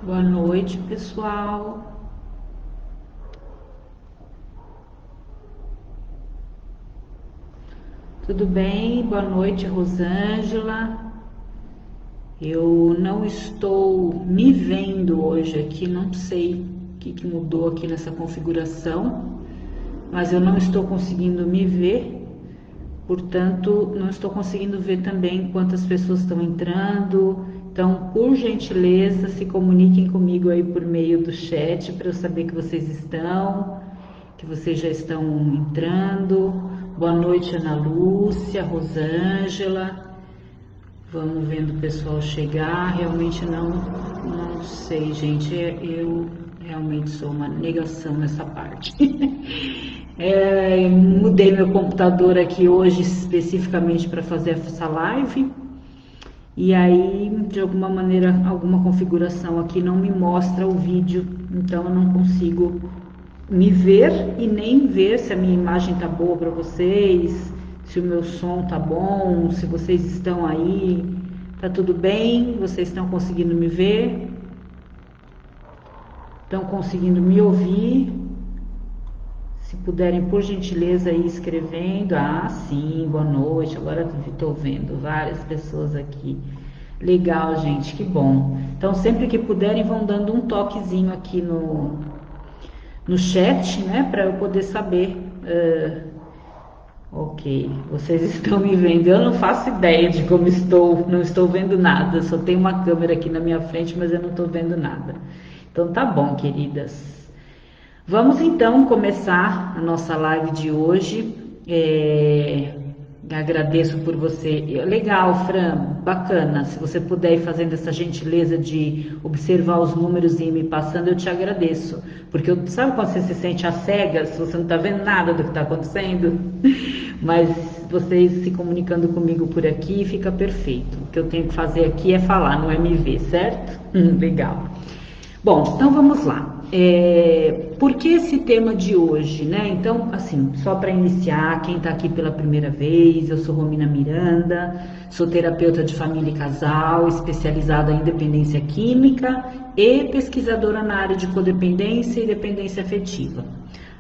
Boa noite, pessoal. Tudo bem? Boa noite, Rosângela. Eu não estou me vendo hoje aqui, não sei o que mudou aqui nessa configuração, mas eu não estou conseguindo me ver, portanto, não estou conseguindo ver também quantas pessoas estão entrando. Então, por gentileza, se comuniquem comigo aí por meio do chat para eu saber que vocês estão, que vocês já estão entrando. Boa noite, Ana Lúcia, Rosângela. Vamos vendo o pessoal chegar. Realmente não sei, gente. Eu realmente sou uma negação nessa parte. Mudei meu computador aqui hoje especificamente para fazer essa live. E aí, de alguma maneira, alguma configuração aqui não me mostra o vídeo, então eu não consigo me ver e nem ver se a minha imagem tá boa para vocês, se o meu som tá bom, se vocês estão aí, tá tudo bem? Vocês estão conseguindo me ver? Estão conseguindo me ouvir? Se puderem, por gentileza, ir escrevendo. Ah, sim, boa noite. Agora estou vendo várias pessoas aqui. Legal, gente, que bom. Então, sempre que puderem, vão dando um toquezinho aqui no chat, né, para eu poder saber. Ok, vocês estão me vendo. Eu não faço ideia de como estou, não estou vendo nada. Só tem uma câmera aqui na minha frente, mas eu não estou vendo nada. Então, tá bom, queridas. Vamos então começar a nossa live de hoje. Agradeço por você. Legal, Fran, bacana. Se você puder ir fazendo essa gentileza de observar os números e ir me passando, eu te agradeço. Porque sabe quando você se sente às cegas, você não está vendo nada do que está acontecendo? Mas vocês se comunicando comigo por aqui, fica perfeito. O que eu tenho que fazer aqui é falar, não é me ver, certo? Legal. Bom, então vamos lá. Por que esse tema de hoje, né? Então, assim, só para iniciar, quem está aqui pela primeira vez, eu sou Romina Miranda, sou terapeuta de família e casal, especializada em dependência química e pesquisadora na área de codependência e dependência afetiva.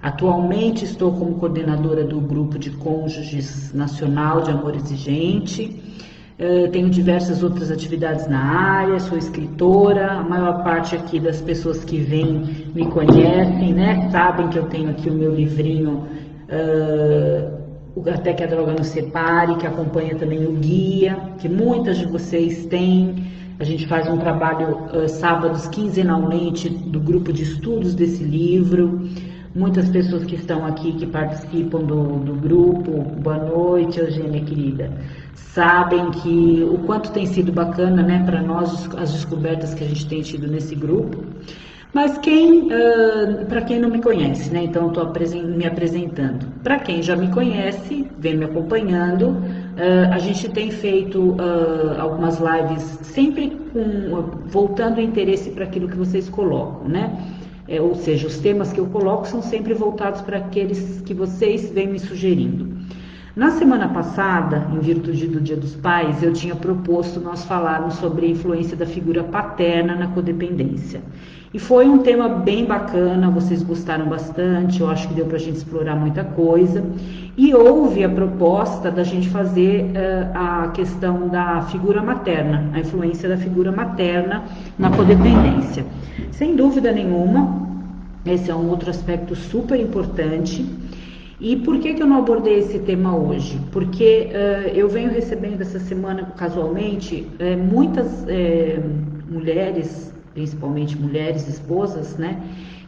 Atualmente estou como coordenadora do grupo de cônjuges nacional de amor exigente. Tenho diversas outras atividades na área, sou escritora, a maior parte aqui das pessoas que vêm me conhecem, né? Sabem que eu tenho aqui o meu livrinho Até que a Droga Nos Separe, que acompanha também o guia, que muitas de vocês têm. A gente faz um trabalho sábados quinzenalmente do grupo de estudos desse livro. Muitas pessoas que estão aqui, que participam do grupo, boa noite, Eugênia querida, sabem que o quanto tem sido bacana, né, para nós as descobertas que a gente tem tido nesse grupo. Mas para quem não me conhece, né, então estou me apresentando. Para quem já me conhece, vem me acompanhando, a gente tem feito algumas lives sempre voltando o interesse para aquilo que vocês colocam, né? Ou seja, os temas que eu coloco são sempre voltados para aqueles que vocês vêm me sugerindo. Na semana passada, em virtude do Dia dos Pais, eu tinha proposto nós falarmos sobre a influência da figura paterna na codependência. E foi um tema bem bacana, vocês gostaram bastante, eu acho que deu para a gente explorar muita coisa. E houve a proposta da gente fazer a questão da figura materna, a influência da figura materna na codependência. Sem dúvida nenhuma, esse é um outro aspecto super importante. E por que eu não abordei esse tema hoje? Porque eu venho recebendo essa semana, casualmente, muitas mulheres, principalmente mulheres esposas, né,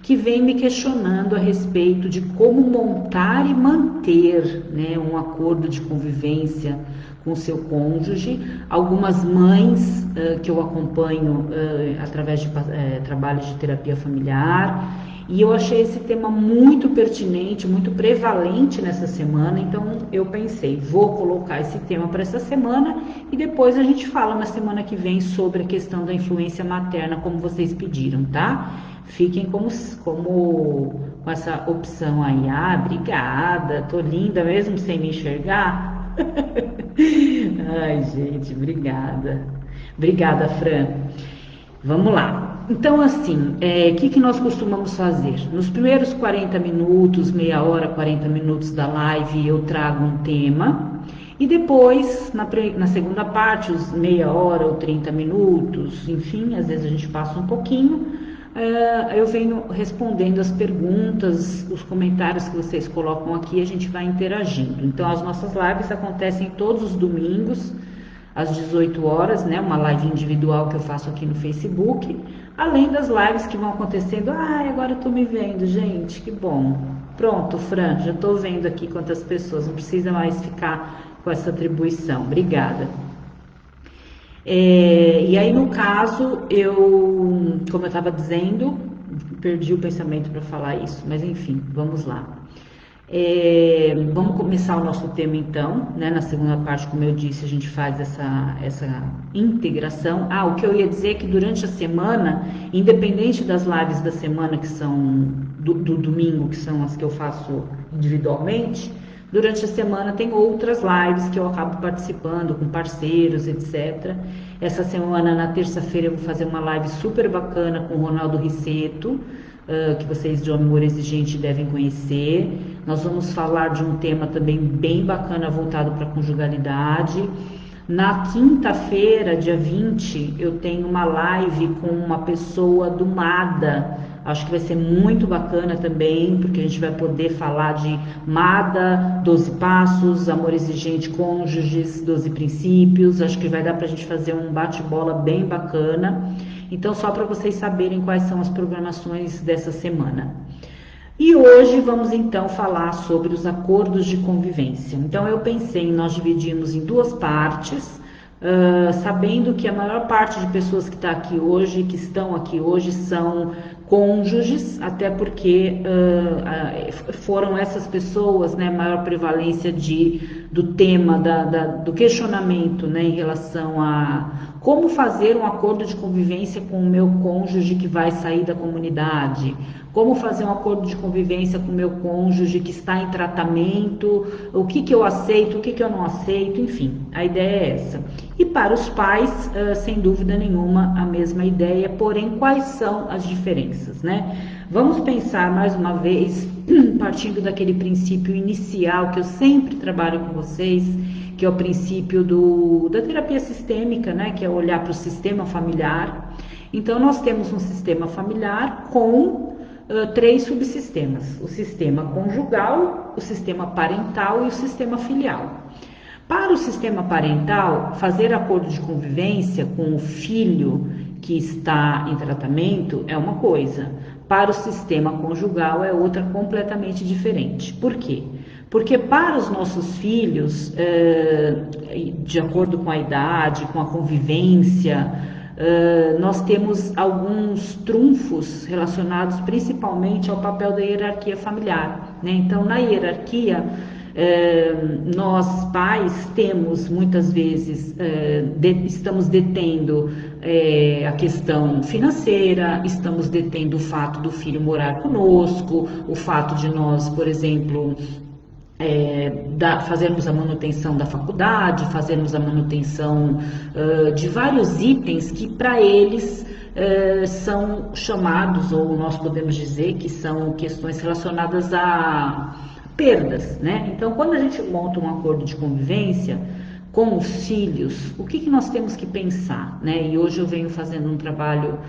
que vêm me questionando a respeito de como montar e manter, né, um acordo de convivência com seu cônjuge. Algumas mães que eu acompanho através de trabalhos de terapia familiar. E eu achei esse tema muito pertinente, muito prevalente nessa semana, então eu pensei, vou colocar esse tema para essa semana e depois a gente fala na semana que vem sobre a questão da influência materna, como vocês pediram, tá? Fiquem com essa opção aí. Ah, obrigada, tô linda mesmo sem me enxergar? Ai, gente, obrigada. Obrigada, Fran. Vamos lá. Então, assim, o que nós costumamos fazer? Nos primeiros 40 minutos, meia hora, 40 minutos da live, eu trago um tema. E depois, na segunda parte, os meia hora ou 30 minutos, enfim, às vezes a gente passa um pouquinho, eu venho respondendo as perguntas, os comentários que vocês colocam aqui, a gente vai interagindo. Então, as nossas lives acontecem todos os domingos, às 18 horas, né? Uma live individual que eu faço aqui no Facebook, além das lives que vão acontecendo. Agora eu tô me vendo, gente, que bom. Pronto, Fran, já tô vendo aqui quantas pessoas, não precisa mais ficar com essa atribuição. Obrigada. E aí, no caso, como eu estava dizendo, perdi o pensamento para falar isso, mas enfim, vamos lá. Vamos começar o nosso tema então, né? Na segunda parte, como eu disse, a gente faz essa integração. O que eu ia dizer é que durante a semana, independente das lives da semana que são do domingo, que são as que eu faço individualmente, durante a semana tem outras lives que eu acabo participando com parceiros, etc. Essa semana, na terça-feira, eu vou fazer uma live super bacana com o Ronaldo Risseto, que vocês de Amor Exigente devem conhecer. Nós vamos falar de um tema também bem bacana voltado para a conjugalidade. Na quinta-feira, dia 20, eu tenho uma live com uma pessoa do MADA. Acho que vai ser muito bacana também, porque a gente vai poder falar de MADA, 12 passos, amor exigente, cônjuges, 12 princípios. Acho que vai dar para a gente fazer um bate-bola bem bacana. Então, só para vocês saberem quais são as programações dessa semana. E hoje vamos então falar sobre os acordos de convivência. Então, eu pensei em nós dividirmos em duas partes, sabendo que a maior parte de pessoas que estão aqui hoje são cônjuges, até porque foram essas pessoas, né, maior prevalência do tema, do questionamento, né, em relação a como fazer um acordo de convivência com o meu cônjuge que vai sair da comunidade, como fazer um acordo de convivência com o meu cônjuge que está em tratamento, o que eu aceito, o que eu não aceito, enfim, a ideia é essa. E para os pais, sem dúvida nenhuma, a mesma ideia, porém, quais são as diferenças, né? Vamos pensar mais uma vez, partindo daquele princípio inicial que eu sempre trabalho com vocês, que é o princípio da terapia sistêmica, né? Que é olhar para o sistema familiar. Então, nós temos um sistema familiar com 3 subsistemas: o sistema conjugal, o sistema parental e o sistema filial. Para o sistema parental, fazer acordo de convivência com o filho que está em tratamento é uma coisa. Para o sistema conjugal é outra completamente diferente. Por quê? Porque para os nossos filhos, de acordo com a idade, com a convivência, nós temos alguns trunfos relacionados principalmente ao papel da hierarquia familiar, né? Então, na hierarquia, nós pais temos muitas vezes, estamos detendo a questão financeira, estamos detendo o fato do filho morar conosco, o fato de nós, por exemplo, fazermos a manutenção da faculdade, fazermos a manutenção de vários itens que para eles são chamados, ou nós podemos dizer que são questões relacionadas a perdas, né? Então, quando a gente monta um acordo de convivência com os filhos, o que nós temos que pensar, né? E hoje eu venho fazendo um trabalho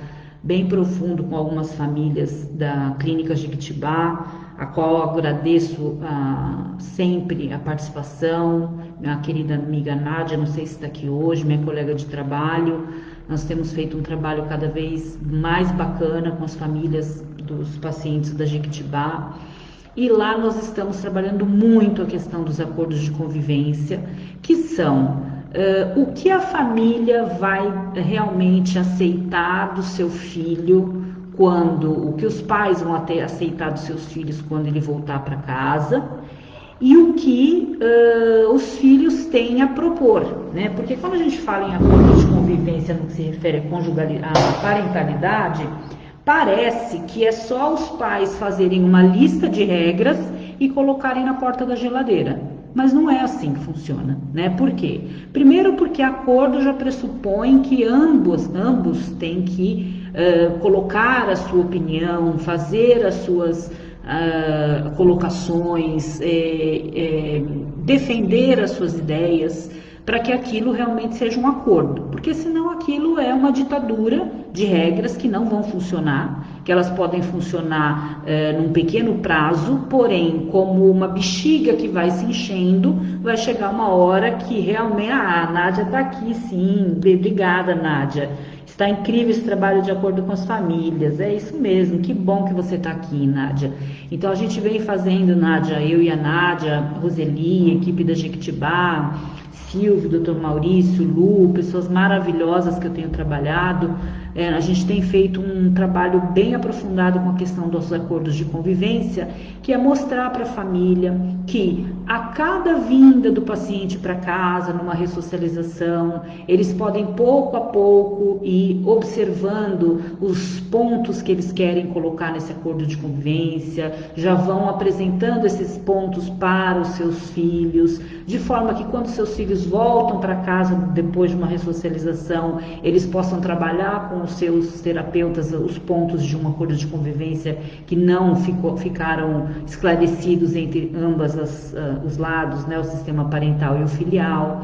bem profundo com algumas famílias da Clínica Jequitibá, a qual eu agradeço sempre a participação, minha querida amiga Nádia, não sei se está aqui hoje, minha colega de trabalho. Nós temos feito um trabalho cada vez mais bacana com as famílias dos pacientes da Jequitibá. E lá nós estamos trabalhando muito a questão dos acordos de convivência, que são o que a família vai realmente aceitar do seu filho o que os pais vão aceitar dos seus filhos quando ele voltar para casa, e o que os filhos têm a propor, né? Porque quando a gente fala em acordo de convivência no que se refere à parentalidade, parece que é só os pais fazerem uma lista de regras e colocarem na porta da geladeira. Mas não é assim que funciona, né? Por quê? Primeiro porque acordo já pressupõe que ambos têm que colocar a sua opinião, fazer as suas colocações, defender as suas ideias, para que aquilo realmente seja um acordo, porque senão aquilo é uma ditadura de regras que não vão funcionar, que elas podem funcionar num pequeno prazo, porém, como uma bexiga que vai se enchendo, vai chegar uma hora que realmente, a Nádia está aqui sim, obrigada, Nádia. Está incrível esse trabalho de acordo com as famílias, é isso mesmo, que bom que você está aqui, Nádia. Então a gente vem fazendo, Nádia, eu e a Nádia, a Roseli, a equipe da Jequitibá, Silvio, Dr. Maurício, Lu, pessoas maravilhosas que eu tenho trabalhado. A gente tem feito um trabalho bem aprofundado com a questão dos acordos de convivência, que é mostrar para a família que a cada vinda do paciente para casa, numa ressocialização, eles podem pouco a pouco ir observando os pontos que eles querem colocar nesse acordo de convivência, já vão apresentando esses pontos para os seus filhos, de forma que quando seus filhos voltam para casa depois de uma ressocialização, eles possam trabalhar com os seus terapeutas os pontos de um acordo de convivência que não ficaram esclarecidos entre ambas os lados, né, o sistema parental e o filial.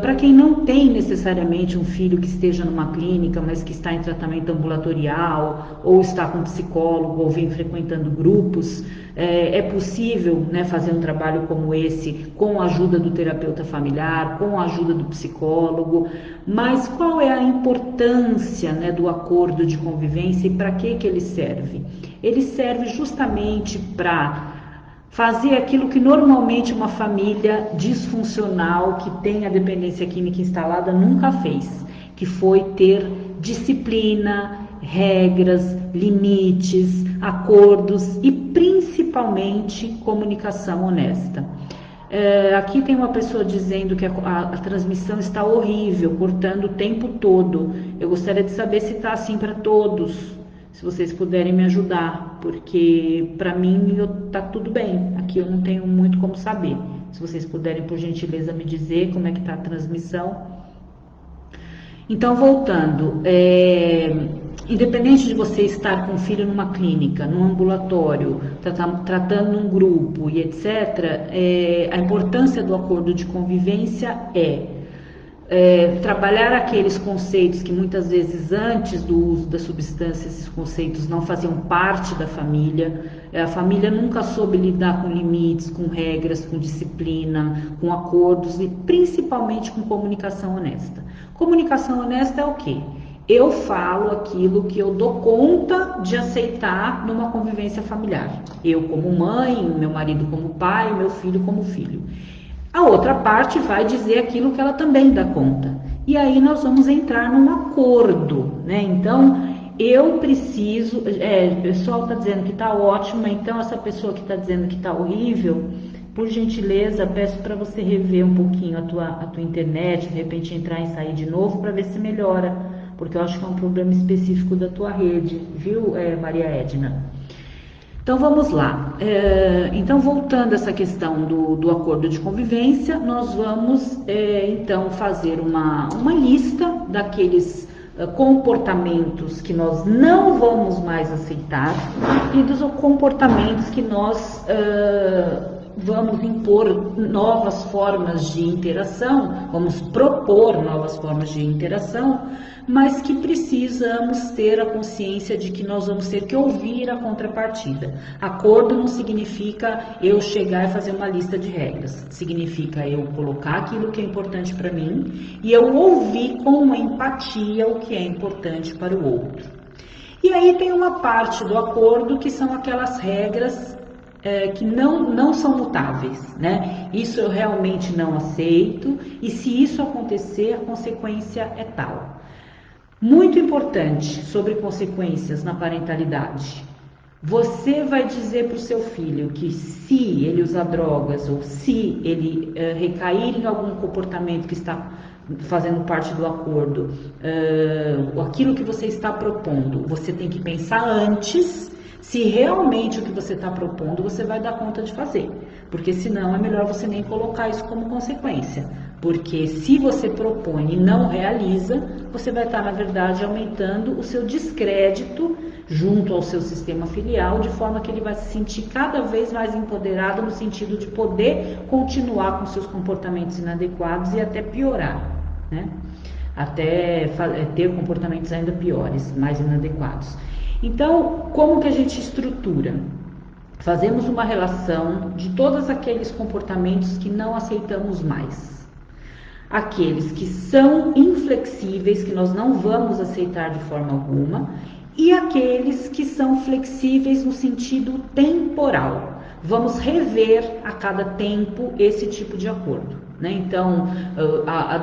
Para quem não tem necessariamente um filho que esteja numa clínica, mas que está em tratamento ambulatorial, ou está com psicólogo, ou vem frequentando grupos, é possível, né, fazer um trabalho como esse com a ajuda do terapeuta familiar, com a ajuda do psicólogo. Mas qual é a importância, né, do acordo de convivência e para que ele serve? Ele serve justamente para fazer aquilo que normalmente uma família disfuncional que tem a dependência química instalada nunca fez, que foi ter disciplina, regras, limites, acordos e principalmente comunicação honesta. Aqui tem uma pessoa dizendo que a transmissão está horrível, cortando o tempo todo. Eu gostaria de saber se está assim para todos. Se vocês puderem me ajudar, porque para mim tá tudo bem, aqui eu não tenho muito como saber. Se vocês puderem, por gentileza, me dizer como é que está a transmissão. Então, voltando, independente de você estar com o filho numa clínica, num ambulatório, tratando num grupo e etc., a importância do acordo de convivência trabalhar aqueles conceitos que muitas vezes antes do uso da substância, esses conceitos não faziam parte da família. A família nunca soube lidar com limites, com regras, com disciplina, com acordos e principalmente com comunicação honesta. Comunicação honesta é o quê? Eu falo aquilo que eu dou conta de aceitar numa convivência familiar. Eu como mãe, meu marido como pai, meu filho como filho. A outra parte vai dizer aquilo que ela também dá conta. E aí nós vamos entrar num acordo, né? Então, eu preciso... o pessoal está dizendo que está ótimo, então essa pessoa que está dizendo que está horrível, por gentileza, peço para você rever um pouquinho a tua internet, de repente entrar e sair de novo para ver se melhora, porque eu acho que é um problema específico da tua rede, viu, Maria Edna? Então vamos lá, então voltando a essa questão do acordo de convivência, nós vamos então fazer uma lista daqueles comportamentos que nós não vamos mais aceitar e dos comportamentos que nós vamos impor novas formas de interação, vamos propor novas formas de interação, mas que precisamos ter a consciência de que nós vamos ter que ouvir a contrapartida. Acordo não significa eu chegar e fazer uma lista de regras, significa eu colocar aquilo que é importante para mim e eu ouvir com uma empatia o que é importante para o outro. E aí tem uma parte do acordo que são aquelas regras que não são mutáveis, né? Isso eu realmente não aceito e se isso acontecer, a consequência é tal. Muito importante sobre consequências na parentalidade. Você vai dizer para o seu filho que se ele usar drogas ou se ele recair em algum comportamento que está fazendo parte do acordo, aquilo que você está propondo, você tem que pensar antes se realmente o que você está propondo você vai dar conta de fazer, porque senão é melhor você nem colocar isso como consequência. Porque se você propõe e não realiza, você vai estar, na verdade, aumentando o seu descrédito junto ao seu sistema filial, de forma que ele vai se sentir cada vez mais empoderado no sentido de poder continuar com seus comportamentos inadequados e até piorar, né? Até ter comportamentos ainda piores, mais inadequados. Então, como que a gente estrutura? Fazemos uma relação de todos aqueles comportamentos que não aceitamos mais. Aqueles que são inflexíveis, que nós não vamos aceitar de forma alguma, e aqueles que são flexíveis no sentido temporal. Vamos rever a cada tempo esse tipo de acordo, né? Então,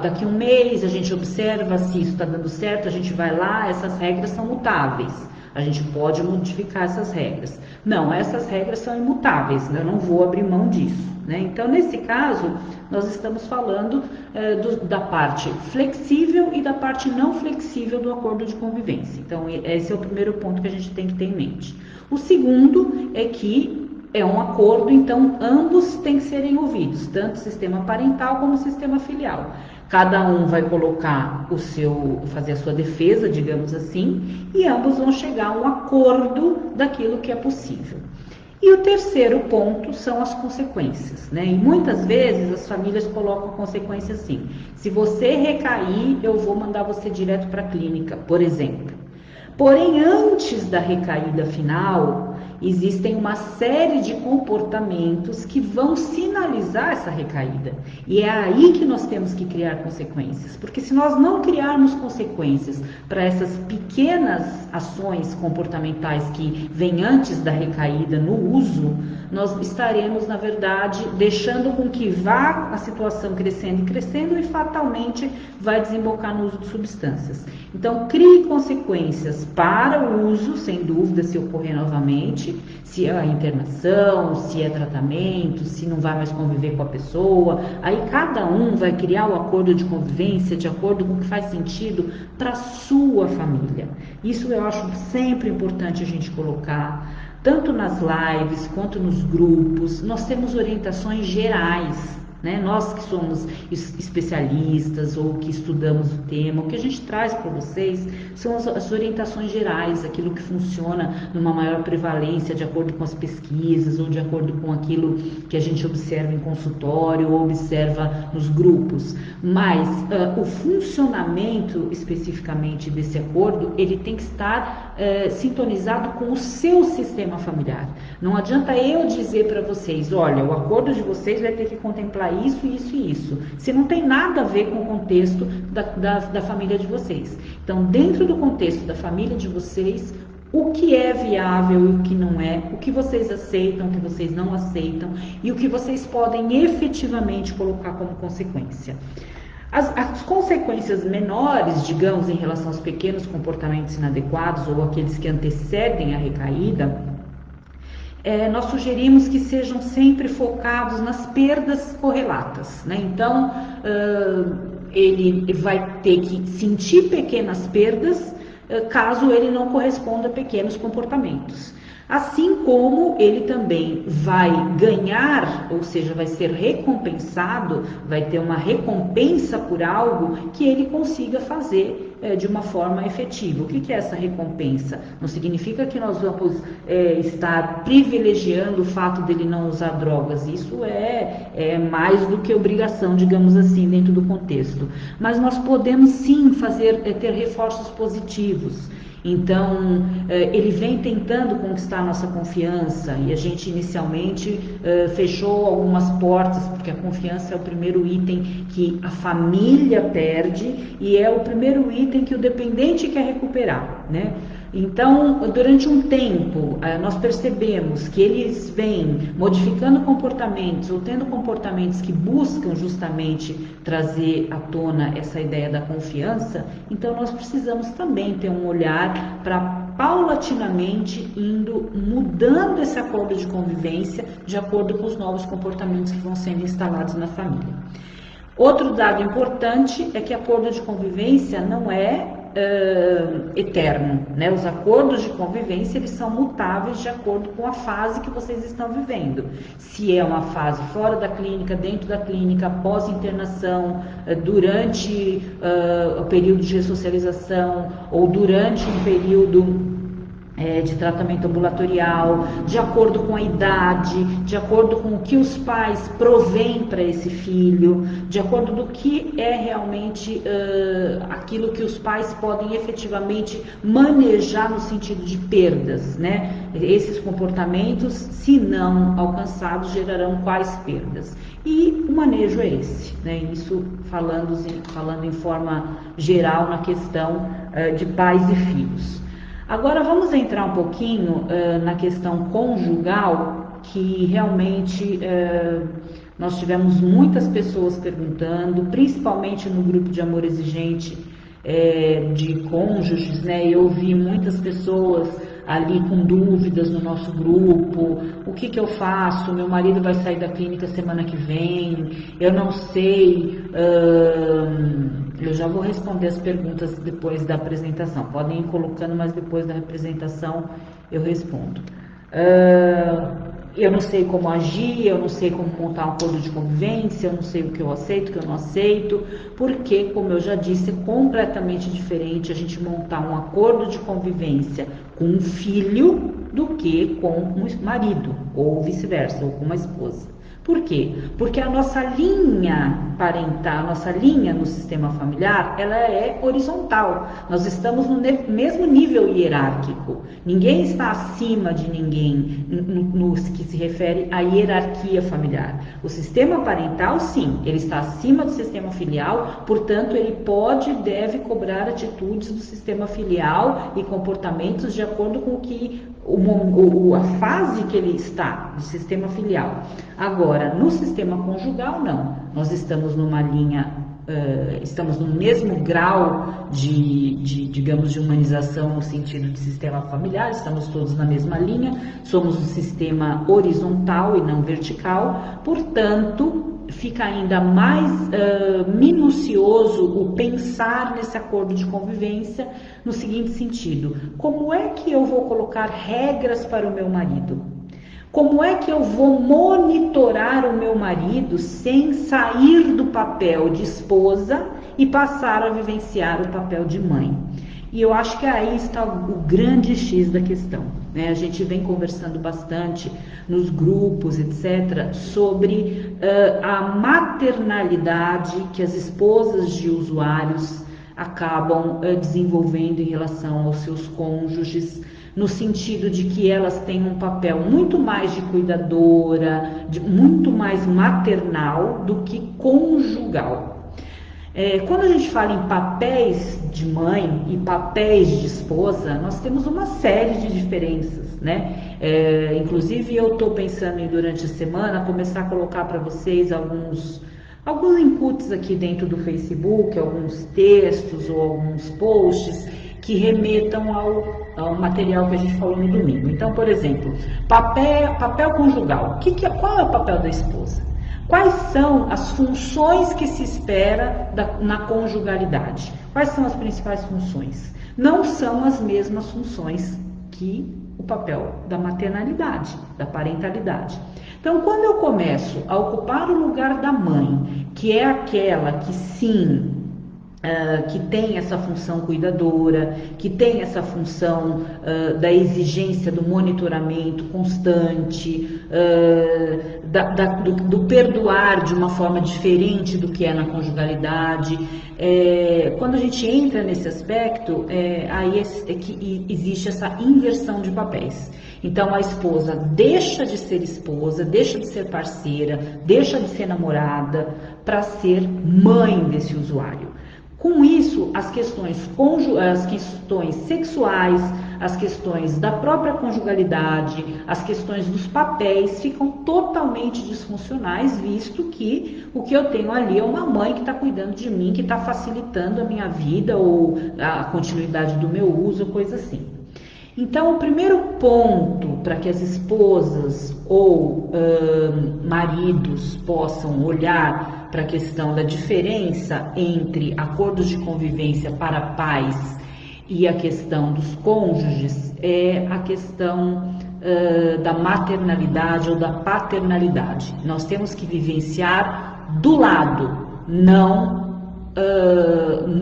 daqui a um mês a gente observa se isso está dando certo, a gente vai lá, essas regras são mutáveis. A gente pode modificar essas regras. Não, essas regras são imutáveis, né? Eu não vou abrir mão disso, né? Então, nesse caso, nós estamos falando da parte flexível e da parte não flexível do acordo de convivência. Então, esse é o primeiro ponto que a gente tem que ter em mente. O segundo é que é um acordo, então ambos têm que serem ouvidos, tanto o sistema parental como o sistema filial. Cada um vai colocar fazer a sua defesa, digamos assim, e ambos vão chegar a um acordo daquilo que é possível. E o terceiro ponto são as consequências, né? E muitas vezes as famílias colocam a consequência assim: se você recair, eu vou mandar você direto para a clínica, por exemplo. Porém, antes da recaída final, existem uma série de comportamentos que vão sinalizar essa recaída. E é aí que nós temos que criar consequências. Porque se nós não criarmos consequências para essas pequenas ações comportamentais que vêm antes da recaída no uso, nós estaremos, na verdade, deixando com que vá a situação crescendo e crescendo e fatalmente vai desembocar no uso de substâncias. Então, crie consequências para o uso, sem dúvida, se ocorrer novamente, se é a internação, se é tratamento, se não vai mais conviver com a pessoa. Aí cada um vai criar o acordo de convivência de acordo com o que faz sentido para a sua família. Isso eu acho sempre importante a gente colocar, tanto nas lives quanto nos grupos. Nós temos orientações gerais, né? Nós que somos especialistas ou que estudamos o tema, o que a gente traz para vocês são as orientações gerais, aquilo que funciona numa maior prevalência de acordo com as pesquisas ou de acordo com aquilo que a gente observa em consultório ou observa nos grupos. Mas o funcionamento especificamente desse acordo, ele tem que estar sintonizado com o seu sistema familiar. Não adianta eu dizer para vocês: olha, o acordo de vocês vai ter que contemplar isso, isso e isso, se não tem nada a ver com o contexto da família de vocês. Então, dentro do contexto da família de vocês, o que é viável e o que não é, o que vocês aceitam, o que vocês não aceitam e o que vocês podem efetivamente colocar como consequência. As consequências menores, digamos, em relação aos pequenos comportamentos inadequados ou aqueles que antecedem a recaída, nós sugerimos que sejam sempre focados nas perdas correlatas, né? Então, ele vai ter que sentir pequenas perdas caso ele não corresponda a pequenos comportamentos. Assim como ele também vai ganhar, ou seja, vai ser recompensado, vai ter uma recompensa por algo que ele consiga fazer de uma forma efetiva. O que é essa recompensa? Não significa que nós vamos estar privilegiando o fato dele não usar drogas. Isso é mais do que obrigação, digamos assim, dentro do contexto. Mas nós podemos sim ter reforços positivos. Então, ele vem tentando conquistar a nossa confiança e a gente inicialmente fechou algumas portas, porque a confiança é o primeiro item que a família perde e é o primeiro item que o dependente quer recuperar, né? Então, durante um tempo, nós percebemos que eles vêm modificando comportamentos ou tendo comportamentos que buscam justamente trazer à tona essa ideia da confiança. Então, nós precisamos também ter um olhar para paulatinamente mudando esse acordo de convivência de acordo com os novos comportamentos que vão sendo instalados na família. Outro dado importante é que acordo de convivência não é eterno, né? Os acordos de convivência, eles são mutáveis de acordo com a fase que vocês estão vivendo. Se é uma fase fora da clínica, dentro da clínica, pós-internação, durante o período de ressocialização ou durante um período de tratamento ambulatorial, de acordo com a idade, de acordo com o que os pais provêm para esse filho, de acordo do que é realmente aquilo que os pais podem efetivamente manejar no sentido de perdas, né? Esses comportamentos, se não alcançados, gerarão quais perdas? E o manejo é esse, né? Isso falando em forma geral na questão de pais e filhos. Agora vamos entrar um pouquinho na questão conjugal, que realmente nós tivemos muitas pessoas perguntando, principalmente no grupo de Amor Exigente de cônjuges, né? Eu vi muitas pessoas ali com dúvidas no nosso grupo: o que eu faço? Meu marido vai sair da clínica semana que vem, eu não sei. Eu já vou responder as perguntas depois da apresentação. Podem ir colocando, mas depois da apresentação eu respondo. Eu não sei como agir, eu não sei como montar um acordo de convivência, eu não sei o que eu aceito, o que eu não aceito, porque, como eu já disse, é completamente diferente a gente montar um acordo de convivência com um filho do que com um marido, ou vice-versa, ou com uma esposa. Por quê? Porque a nossa linha parental, a nossa linha no sistema familiar, ela é horizontal. Nós estamos no mesmo nível hierárquico. Ninguém está acima de ninguém no que se refere à hierarquia familiar. O sistema parental, sim, ele está acima do sistema filial, portanto, ele pode e deve cobrar atitudes do sistema filial e comportamentos de acordo com o que a fase que ele está, do sistema filial. Agora, no sistema conjugal, não. Nós estamos numa linha, estamos no mesmo grau digamos, de humanização no sentido de sistema familiar, estamos todos na mesma linha, somos um sistema horizontal e não vertical, portanto, fica ainda mais minucioso o pensar nesse acordo de convivência no seguinte sentido: como é que eu vou colocar regras para o meu marido? Como é que eu vou monitorar o meu marido sem sair do papel de esposa e passar a vivenciar o papel de mãe? E eu acho que aí está o grande X da questão, né? A gente vem conversando bastante nos grupos, etc., sobre a maternalidade que as esposas de usuários acabam desenvolvendo em relação aos seus cônjuges, no sentido de que elas têm um papel muito mais de cuidadora, muito mais maternal do que conjugal. Quando a gente fala em papéis de mãe e papéis de esposa, nós temos uma série de diferenças, né? Inclusive eu estou pensando em, durante a semana, começar a colocar para vocês alguns inputs aqui dentro do Facebook, alguns textos ou alguns posts que remetam ao material que a gente falou no domingo. Então, por exemplo, papel conjugal. Qual é o papel da esposa? Quais são as funções que se espera na conjugalidade? Quais são as principais funções? Não são as mesmas funções que o papel da maternalidade, da parentalidade. Então, quando eu começo a ocupar o lugar da mãe, que é aquela que sim, que tem essa função cuidadora, que tem essa função da exigência do monitoramento constante, do perdoar de uma forma diferente do que é na conjugalidade. Quando a gente entra nesse aspecto, aí é que existe essa inversão de papéis. Então a esposa deixa de ser esposa, deixa de ser parceira, deixa de ser namorada para ser mãe desse usuário. Com isso, as questões sexuais, as questões da própria conjugalidade, as questões dos papéis ficam totalmente disfuncionais, visto que o que eu tenho ali é uma mãe que está cuidando de mim, que está facilitando a minha vida ou a continuidade do meu uso, coisa assim. Então, o primeiro ponto para que as esposas ou maridos possam olhar para a questão da diferença entre acordos de convivência para pais e a questão dos cônjuges, é a questão da maternalidade ou da paternalidade. Nós temos que vivenciar do lado, não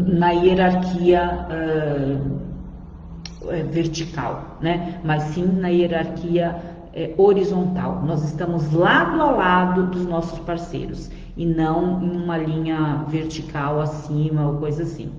na hierarquia vertical, né? Mas sim na hierarquia horizontal. Nós estamos lado a lado dos nossos parceiros e não em uma linha vertical acima ou coisa assim.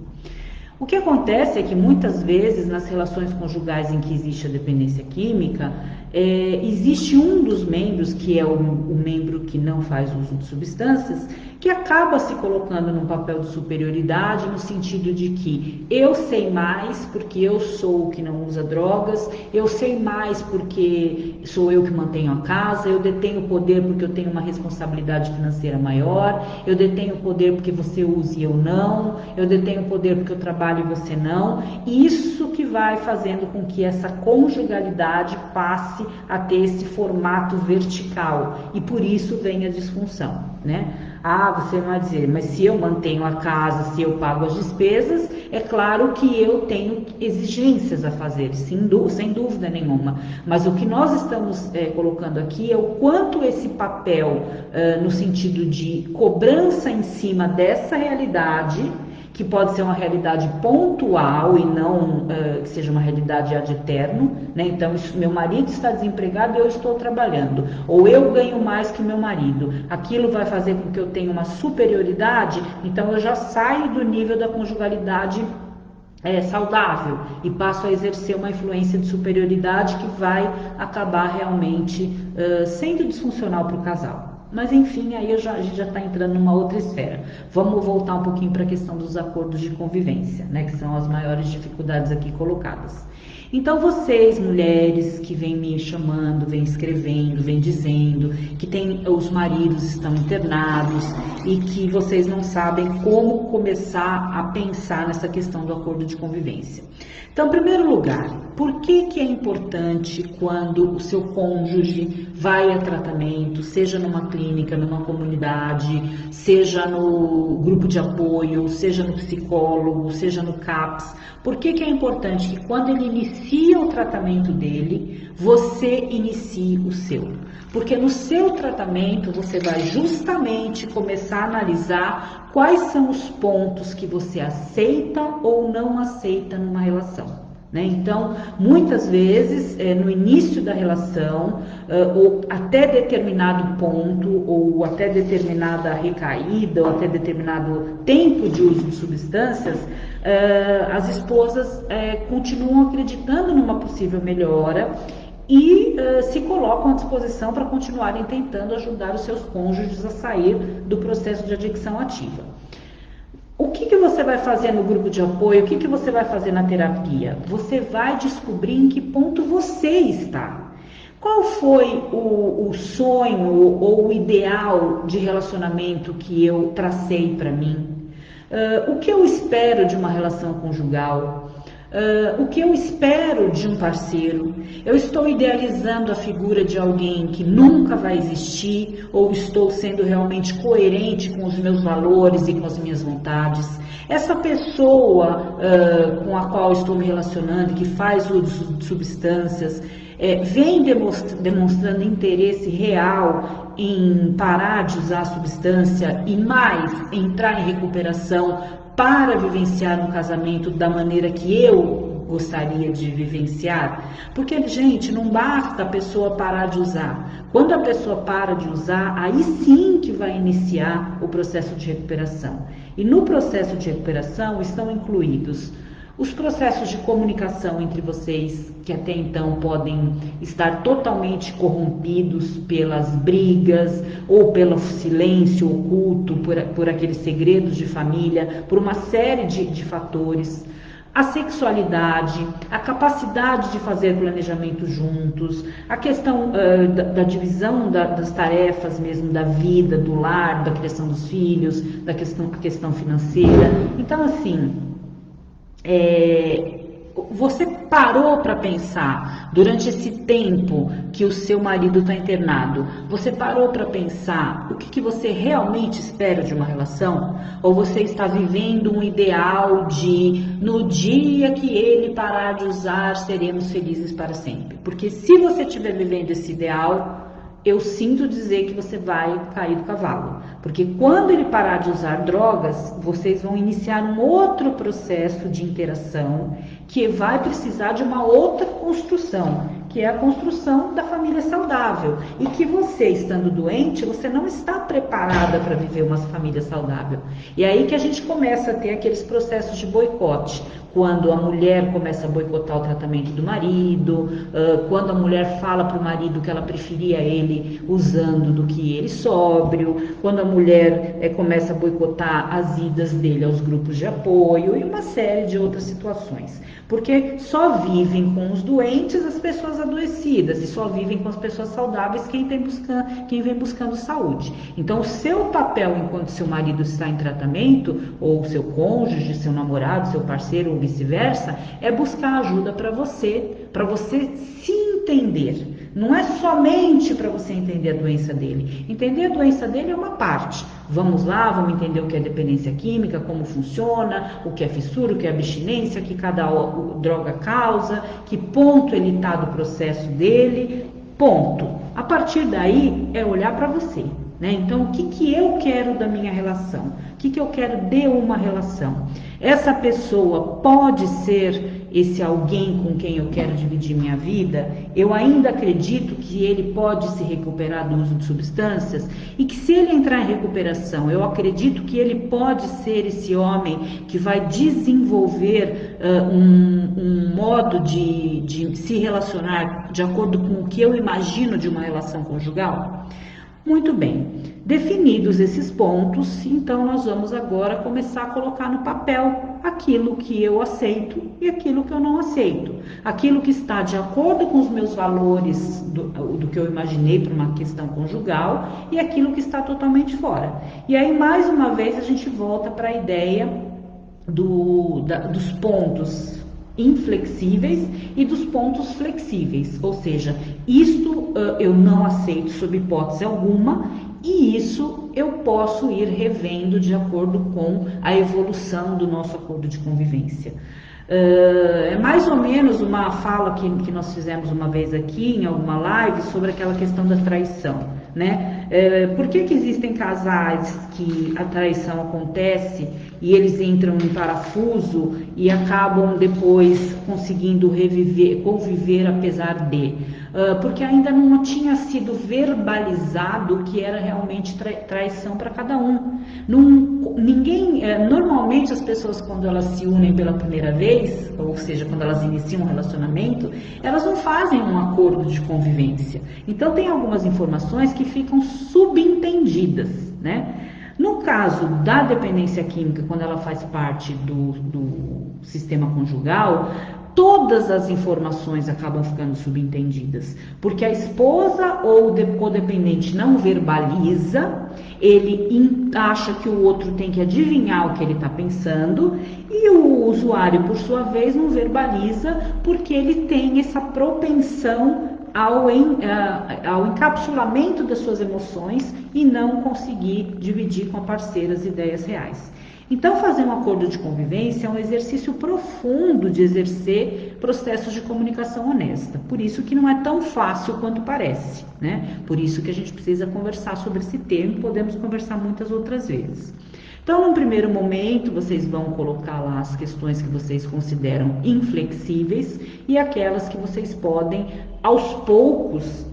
O que acontece é que muitas vezes nas relações conjugais em que existe a dependência química, existe um dos membros, que é o membro que não faz uso de substâncias, que acaba se colocando num papel de superioridade, no sentido de que eu sei mais porque eu sou o que não usa drogas, eu sei mais porque sou eu que mantenho a casa, eu detenho poder porque eu tenho uma responsabilidade financeira maior, eu detenho poder porque você usa e eu não, eu detenho poder porque eu trabalho e você não. Isso que vai fazendo com que essa conjugalidade passe a ter esse formato vertical e por isso vem a disfunção, né? Você vai dizer, mas se eu mantenho a casa, se eu pago as despesas, é claro que eu tenho exigências a fazer, sem dúvida nenhuma. Mas o que nós estamos colocando aqui é o quanto esse papel, no sentido de cobrança em cima dessa realidade, que pode ser uma realidade pontual e não que seja uma realidade ad eterno, né? Então, meu marido está desempregado e eu estou trabalhando, ou eu ganho mais que meu marido, aquilo vai fazer com que eu tenha uma superioridade, então eu já saio do nível da conjugalidade saudável e passo a exercer uma influência de superioridade que vai acabar realmente sendo disfuncional para o casal. Mas enfim, aí a gente já está entrando numa outra esfera. Vamos voltar um pouquinho para a questão dos acordos de convivência, né, que são as maiores dificuldades aqui colocadas. Então vocês, mulheres que vêm me chamando, vêm escrevendo, vêm dizendo que os maridos estão internados e que vocês não sabem como começar a pensar nessa questão do acordo de convivência. Então, em primeiro lugar, por que é importante quando o seu cônjuge vai a tratamento, seja numa clínica, numa comunidade, seja no grupo de apoio, seja no psicólogo, seja no CAPS, por que é importante que quando ele inicia o tratamento dele, você inicie o seu? Porque no seu tratamento você vai justamente começar a analisar quais são os pontos que você aceita ou não aceita numa relação. Né? Então, muitas vezes, no início da relação, ou até determinado ponto, ou até determinada recaída, ou até determinado tempo de uso de substâncias, as esposas continuam acreditando numa possível melhora e se colocam à disposição para continuarem tentando ajudar os seus cônjuges a sair do processo de adicção ativa. O que você vai fazer no grupo de apoio? O que você vai fazer na terapia? Você vai descobrir em que ponto você está. Qual foi o sonho ou o ideal de relacionamento que eu tracei para mim? O que eu espero de uma relação conjugal? O que eu espero de um parceiro? Eu estou idealizando a figura de alguém que nunca vai existir ou estou sendo realmente coerente com os meus valores e com as minhas vontades? Essa pessoa com a qual estou me relacionando, que faz uso de substâncias, vem demonstrando interesse real em parar de usar a substância e mais entrar em recuperação para vivenciar um casamento da maneira que eu gostaria de vivenciar? Porque, gente, não basta a pessoa parar de usar. Quando a pessoa para de usar, aí sim que vai iniciar o processo de recuperação. E no processo de recuperação estão incluídos os processos de comunicação entre vocês, que até então podem estar totalmente corrompidos pelas brigas ou pelo silêncio oculto, por aqueles segredos de família, por uma série de fatores. A sexualidade, a capacidade de fazer planejamento juntos, a questão da divisão das tarefas mesmo da vida, do lar, da criação dos filhos, a questão financeira. Então, assim, Você parou para pensar durante esse tempo que o seu marido está internado? Você parou para pensar o que você realmente espera de uma relação? Ou você está vivendo um ideal de no dia que ele parar de usar, seremos felizes para sempre? Porque se você estiver vivendo esse ideal, eu sinto dizer que você vai cair do cavalo, porque quando ele parar de usar drogas, vocês vão iniciar um outro processo de interação que vai precisar de uma outra construção, que é a construção da família saudável, e que você, estando doente, você não está preparada para viver uma família saudável. E aí que a gente começa a ter aqueles processos de boicote, quando a mulher começa a boicotar o tratamento do marido, quando a mulher fala para o marido que ela preferia ele usando do que ele sóbrio, quando a mulher começa a boicotar as idas dele aos grupos de apoio e uma série de outras situações. Porque só vivem com os doentes as pessoas adoecidas e só vivem com as pessoas saudáveis quem vem buscando saúde. Então, o seu papel enquanto seu marido está em tratamento, ou seu cônjuge, seu namorado, seu parceiro, ou vice-versa, é buscar ajuda para você se entender. Não é somente para você entender a doença dele. Entender a doença dele é uma parte. Vamos lá, vamos entender o que é dependência química, como funciona, o que é fissura, o que é abstinência, que cada droga causa, que ponto ele está do processo dele, ponto. A partir daí é olhar para você, né? Então, o que eu quero da minha relação? O que eu quero de uma relação? Essa pessoa pode ser esse alguém com quem eu quero dividir minha vida? Eu ainda acredito que ele pode se recuperar do uso de substâncias e que se ele entrar em recuperação, eu acredito que ele pode ser esse homem que vai desenvolver um modo de se relacionar de acordo com o que eu imagino de uma relação conjugal? Muito bem, definidos esses pontos, então nós vamos agora começar a colocar no papel aquilo que eu aceito e aquilo que eu não aceito. Aquilo que está de acordo com os meus valores do que eu imaginei para uma questão conjugal e aquilo que está totalmente fora. E aí, mais uma vez, a gente volta para a ideia dos pontos inflexíveis e dos pontos flexíveis, ou seja, isto eu não aceito sob hipótese alguma e isso eu posso ir revendo de acordo com a evolução do nosso acordo de convivência. É mais ou menos uma fala que nós fizemos uma vez aqui em alguma live sobre aquela questão da traição, né? Por que existem casais que a traição acontece e eles entram em parafuso e acabam depois conseguindo conviver apesar de? Porque ainda não tinha sido verbalizado o que era realmente traição para cada um. Normalmente as pessoas, quando elas se unem pela primeira vez, ou seja, quando elas iniciam um relacionamento, elas não fazem um acordo de convivência. Então tem algumas informações que ficam subentendidas, né? No caso da dependência química, quando ela faz parte do sistema conjugal, todas as informações acabam ficando subentendidas, porque a esposa ou o codependente não verbaliza, ele acha que o outro tem que adivinhar o que ele está pensando, e o usuário, por sua vez, não verbaliza, porque ele tem essa propensão ao encapsulamento das suas emoções e não conseguir dividir com a parceira as ideias reais. Então, fazer um acordo de convivência é um exercício profundo de exercer processos de comunicação honesta. Por isso que não é tão fácil quanto parece, né? Por isso que a gente precisa conversar sobre esse tema e podemos conversar muitas outras vezes. Então, num primeiro momento, vocês vão colocar lá as questões que vocês consideram inflexíveis e aquelas que vocês podem, aos poucos,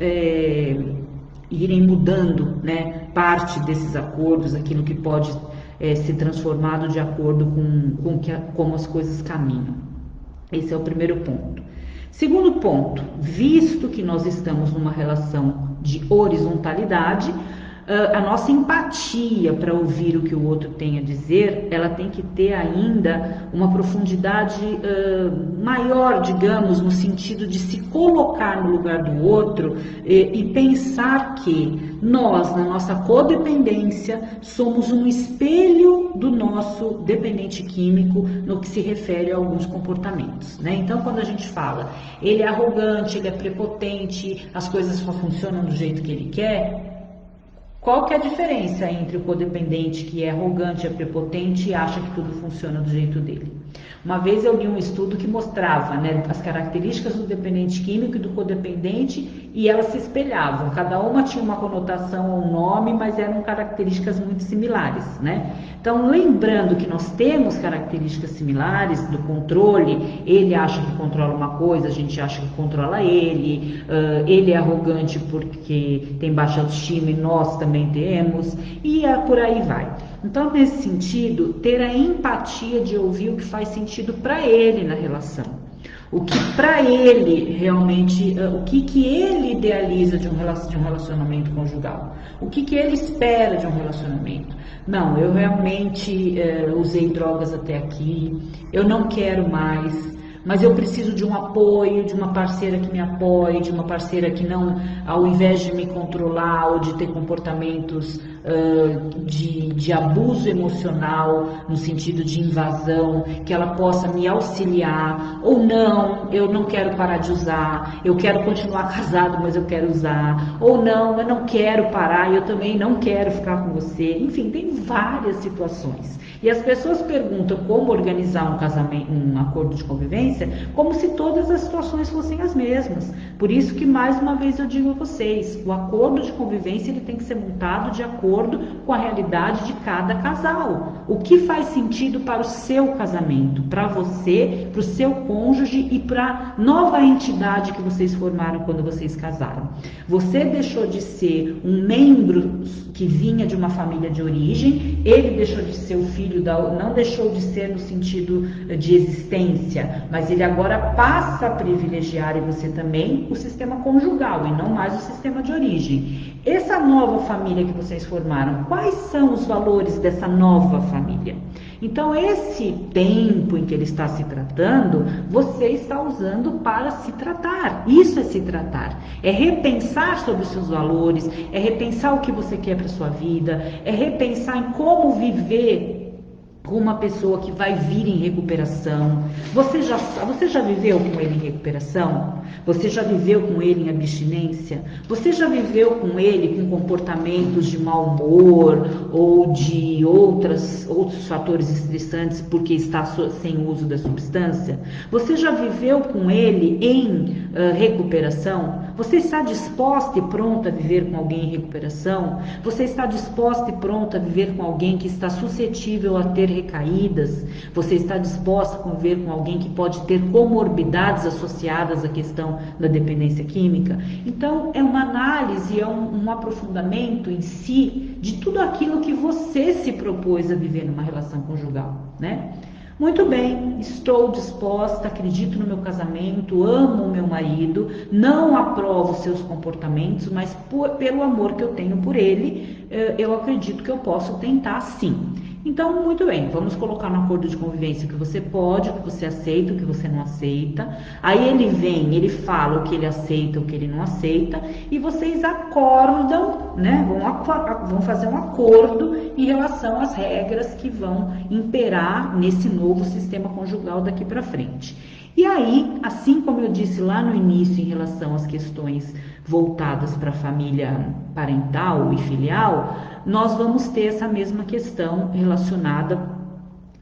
irem mudando, né, parte desses acordos, aquilo que pode ser transformado de acordo com como as coisas caminham. Esse é o primeiro ponto. Segundo ponto, visto que nós estamos numa relação de horizontalidade, a nossa empatia para ouvir o que o outro tem a dizer, ela tem que ter ainda uma profundidade maior, digamos, no sentido de se colocar no lugar do outro e pensar que nós, na nossa codependência, somos um espelho do nosso dependente químico no que se refere a alguns comportamentos, né? Então, quando a gente fala, ele é arrogante, ele é prepotente, as coisas só funcionam do jeito que ele quer, qual que é a diferença entre o codependente que é arrogante, é prepotente e acha que tudo funciona do jeito dele? Uma vez eu li um estudo que mostrava, né, as características do dependente químico e do codependente e elas se espelhavam. Cada uma tinha uma conotação ou um nome, mas eram características muito similares, né? Então, lembrando que nós temos características similares do controle, ele acha que controla uma coisa, a gente acha que controla ele, ele é arrogante porque tem baixa autoestima e nós também temos, e por aí vai. Então, nesse sentido, ter a empatia de ouvir o que faz sentido para ele na relação. O que para ele realmente, o que ele idealiza de um relacionamento conjugal. O que ele espera de um relacionamento. Não, eu realmente usei drogas até aqui, eu não quero mais, mas eu preciso de um apoio, de uma parceira que me apoie, de uma parceira que não, ao invés de me controlar ou de ter comportamentos de abuso emocional, no sentido de invasão, que ela possa me auxiliar, ou não, eu não quero parar de usar, eu quero continuar casado, mas eu quero usar, ou não, eu não quero parar, eu também não quero ficar com você. Enfim, tem várias situações. E as pessoas perguntam como organizar um casamento, um acordo de convivência, como se todas as situações fossem as mesmas. Por isso que, mais uma vez, eu digo a vocês, o acordo de convivência ele tem que ser montado de acordo com a realidade de cada casal. O que faz sentido para o seu casamento, para você, para o seu cônjuge e para a nova entidade que vocês formaram quando vocês casaram. Você deixou de ser um membro que vinha de uma família de origem, ele deixou de ser o filho não deixou de ser no sentido de existência, mas ele agora passa a privilegiar, e você também, o sistema conjugal e não mais o sistema de origem. Essa nova família que vocês formaram, quais são os valores dessa nova família? Então, esse tempo em que ele está se tratando, você está usando para se tratar. Isso é se tratar. É repensar sobre os seus valores, é repensar o que você quer para a sua vida, é repensar em como viver com uma pessoa que vai vir em recuperação. Você já viveu com ele em recuperação? Você já viveu com ele em abstinência? Você já viveu com ele com comportamentos de mau humor ou de outros fatores estressantes porque está sem uso da substância? Você já viveu com ele em recuperação? Você está disposta e pronta a viver com alguém em recuperação? Você está disposta e pronta a viver com alguém que está suscetível a ter recaídas? Você está disposta a conviver com alguém que pode ter comorbidades associadas à questão da dependência química? Então, é uma análise, é um aprofundamento em si de tudo aquilo que você se propôs a viver numa relação conjugal, né? Muito bem, estou disposta, acredito no meu casamento, amo o meu marido, não aprovo seus comportamentos, mas pelo amor que eu tenho por ele, eu acredito que eu posso tentar sim. Então, muito bem, vamos colocar no acordo de convivência o que você pode, o que você aceita, o que você não aceita. Aí ele vem, ele fala o que ele aceita, o que ele não aceita, e vocês acordam, né? Vão fazer um acordo em relação às regras que vão imperar nesse novo sistema conjugal daqui para frente. E aí, assim como eu disse lá no início em relação às questões voltadas para a família parental e filial, nós vamos ter essa mesma questão relacionada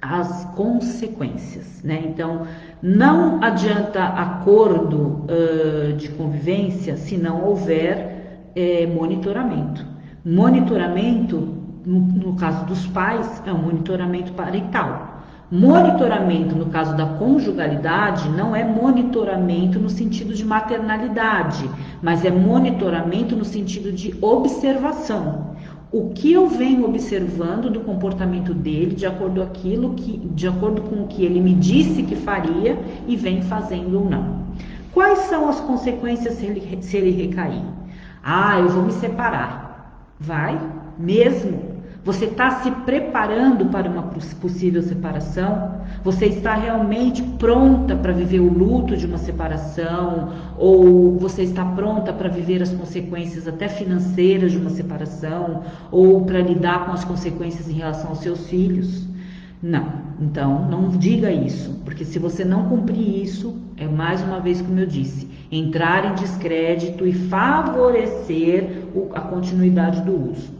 às consequências, né? Então, não adianta acordo de convivência se não houver monitoramento. Monitoramento, no caso dos pais, é um monitoramento parental. Monitoramento, no caso da conjugalidade, não é monitoramento no sentido de maternalidade, mas é monitoramento no sentido de observação. O que eu venho observando do comportamento dele, de acordo com o que ele me disse que faria e vem fazendo ou não. Quais são as consequências se ele recair? Eu vou me separar. Vai mesmo? Você está se preparando para uma possível separação? Você está realmente pronta para viver o luto de uma separação? Ou você está pronta para viver as consequências até financeiras de uma separação? Ou para lidar com as consequências em relação aos seus filhos? Não, então não diga isso, porque se você não cumprir isso, é mais uma vez como eu disse, entrar em descrédito e favorecer a continuidade do uso.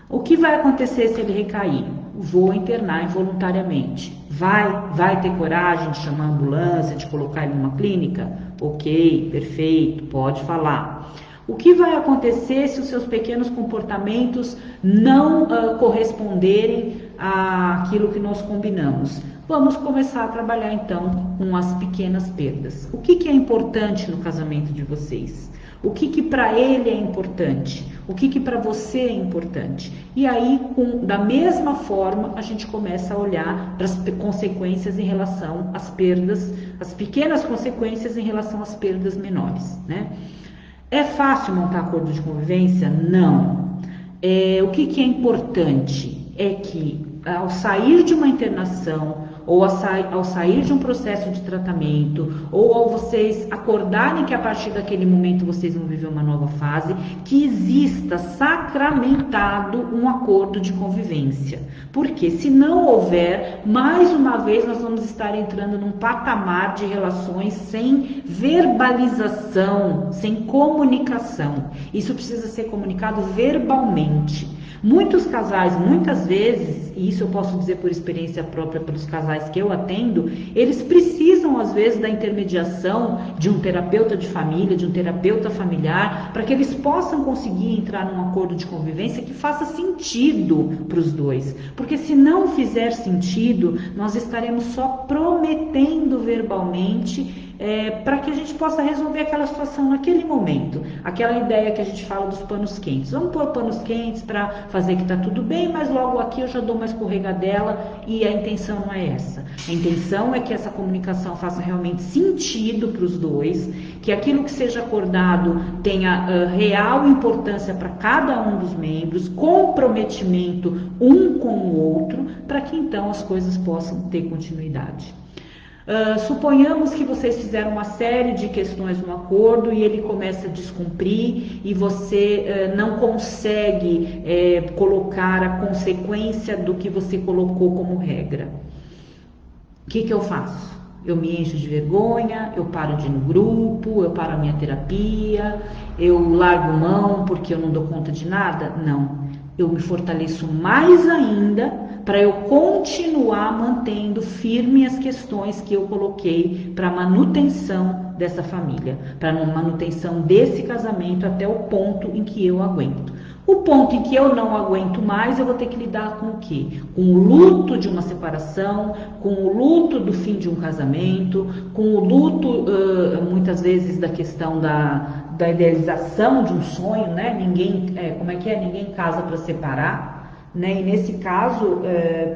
O que vai acontecer se ele recair? Vou internar involuntariamente. Vai ter coragem de chamar a ambulância, de colocar ele numa clínica? Ok, perfeito, pode falar. O que vai acontecer se os seus pequenos comportamentos não corresponderem àquilo que nós combinamos? Vamos começar a trabalhar então com as pequenas perdas. O que é importante no casamento de vocês? O que para ele é importante? O que para você é importante? E aí, da mesma forma, a gente começa a olhar para as consequências em relação às perdas, as pequenas consequências em relação às perdas menores, né? É fácil montar acordo de convivência? Não. O que é importante é que, ao sair de uma internação, ou ao sair de um processo de tratamento, ou ao vocês acordarem que a partir daquele momento vocês vão viver uma nova fase, que exista sacramentado um acordo de convivência. Porque se não houver, mais uma vez nós vamos estar entrando num patamar de relações sem verbalização, sem comunicação. Isso precisa ser comunicado verbalmente. Muitos casais, muitas vezes, e isso eu posso dizer por experiência própria pelos casais que eu atendo, eles precisam às vezes da intermediação de um terapeuta de família, de um terapeuta familiar, para que eles possam conseguir entrar num acordo de convivência que faça sentido para os dois. Porque se não fizer sentido, nós estaremos só prometendo verbalmente para que a gente possa resolver aquela situação naquele momento. Aquela ideia que a gente fala dos panos quentes. Vamos pôr panos quentes para fazer que está tudo bem, mas logo aqui eu já dou uma escorregadela e a intenção não é essa. A intenção é que essa comunicação faça realmente sentido para os dois, que aquilo que seja acordado tenha real importância para cada um dos membros, comprometimento um com o outro, para que então as coisas possam ter continuidade. Suponhamos que vocês fizeram uma série de questões no acordo e ele começa a descumprir e você não consegue colocar a consequência do que você colocou como regra. O que eu faço? Eu me encho de vergonha, eu paro de ir no grupo, eu paro a minha terapia, eu largo mão porque eu não dou conta de nada? Não. Eu me fortaleço mais ainda para eu continuar mantendo firme as questões que eu coloquei para manutenção dessa família, para manutenção desse casamento até o ponto em que eu aguento. O ponto em que eu não aguento mais, eu vou ter que lidar com o quê? Com o luto de uma separação, com o luto do fim de um casamento, com o luto, muitas vezes, da questão da idealização de um sonho, né? Ninguém casa para separar. Né? E nesse caso,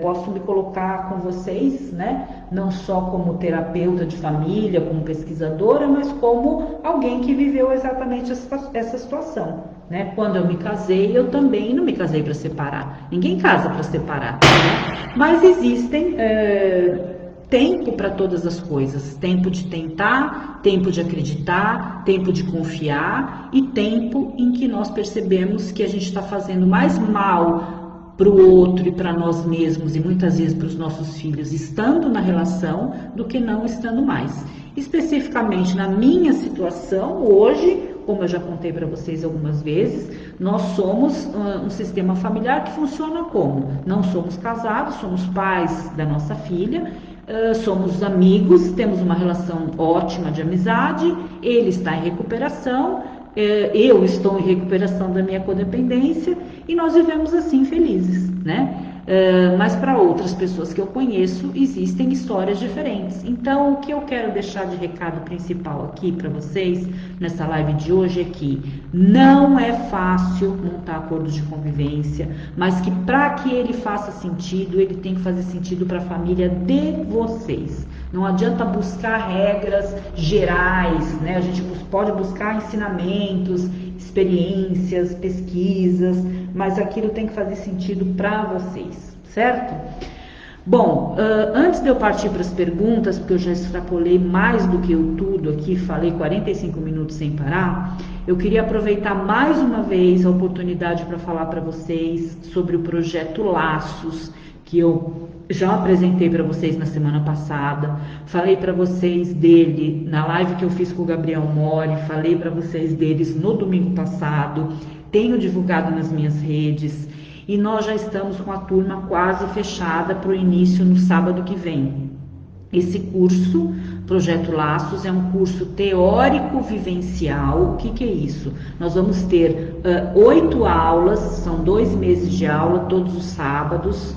posso me colocar com vocês, né? Não só como terapeuta de família, como pesquisadora, mas como alguém que viveu exatamente essa situação. Né? Quando eu me casei, eu também não me casei para separar. Ninguém casa para separar. Né? Mas existem tempo para todas as coisas. Tempo de tentar, tempo de acreditar, tempo de confiar e tempo em que nós percebemos que a gente está fazendo mais mal para o outro e para nós mesmos e muitas vezes para os nossos filhos estando na relação do que não estando mais. Especificamente na minha situação, hoje, como eu já contei para vocês algumas vezes, nós somos um sistema familiar que funciona como? Não somos casados, somos pais da nossa filha, somos amigos, temos uma relação ótima de amizade, ele está em recuperação, eu estou em recuperação da minha codependência e nós vivemos assim felizes, né? Mas para outras pessoas que eu conheço existem histórias diferentes. Então o que eu quero deixar de recado principal aqui para vocês nessa live de hoje é que não é fácil montar acordos de convivência, mas que para que ele faça sentido, ele tem que fazer sentido para a família de vocês. Não adianta buscar regras gerais, né? A gente pode buscar ensinamentos experiências, pesquisas, mas aquilo tem que fazer sentido para vocês, certo? Bom, antes de eu partir para as perguntas, porque eu já extrapolei mais do que eu tudo aqui, falei 45 minutos sem parar, eu queria aproveitar mais uma vez a oportunidade para falar para vocês sobre o projeto Laços, que eu já apresentei para vocês na semana passada, falei para vocês dele na live que eu fiz com o Gabriel Mori, falei para vocês deles no domingo passado, tenho divulgado nas minhas redes, e nós já estamos com a turma quase fechada para o início no sábado que vem. Esse curso, Projeto Laços, é um curso teórico-vivencial. O que é isso? Nós vamos ter 8 aulas, são 2 meses de aula, todos os sábados,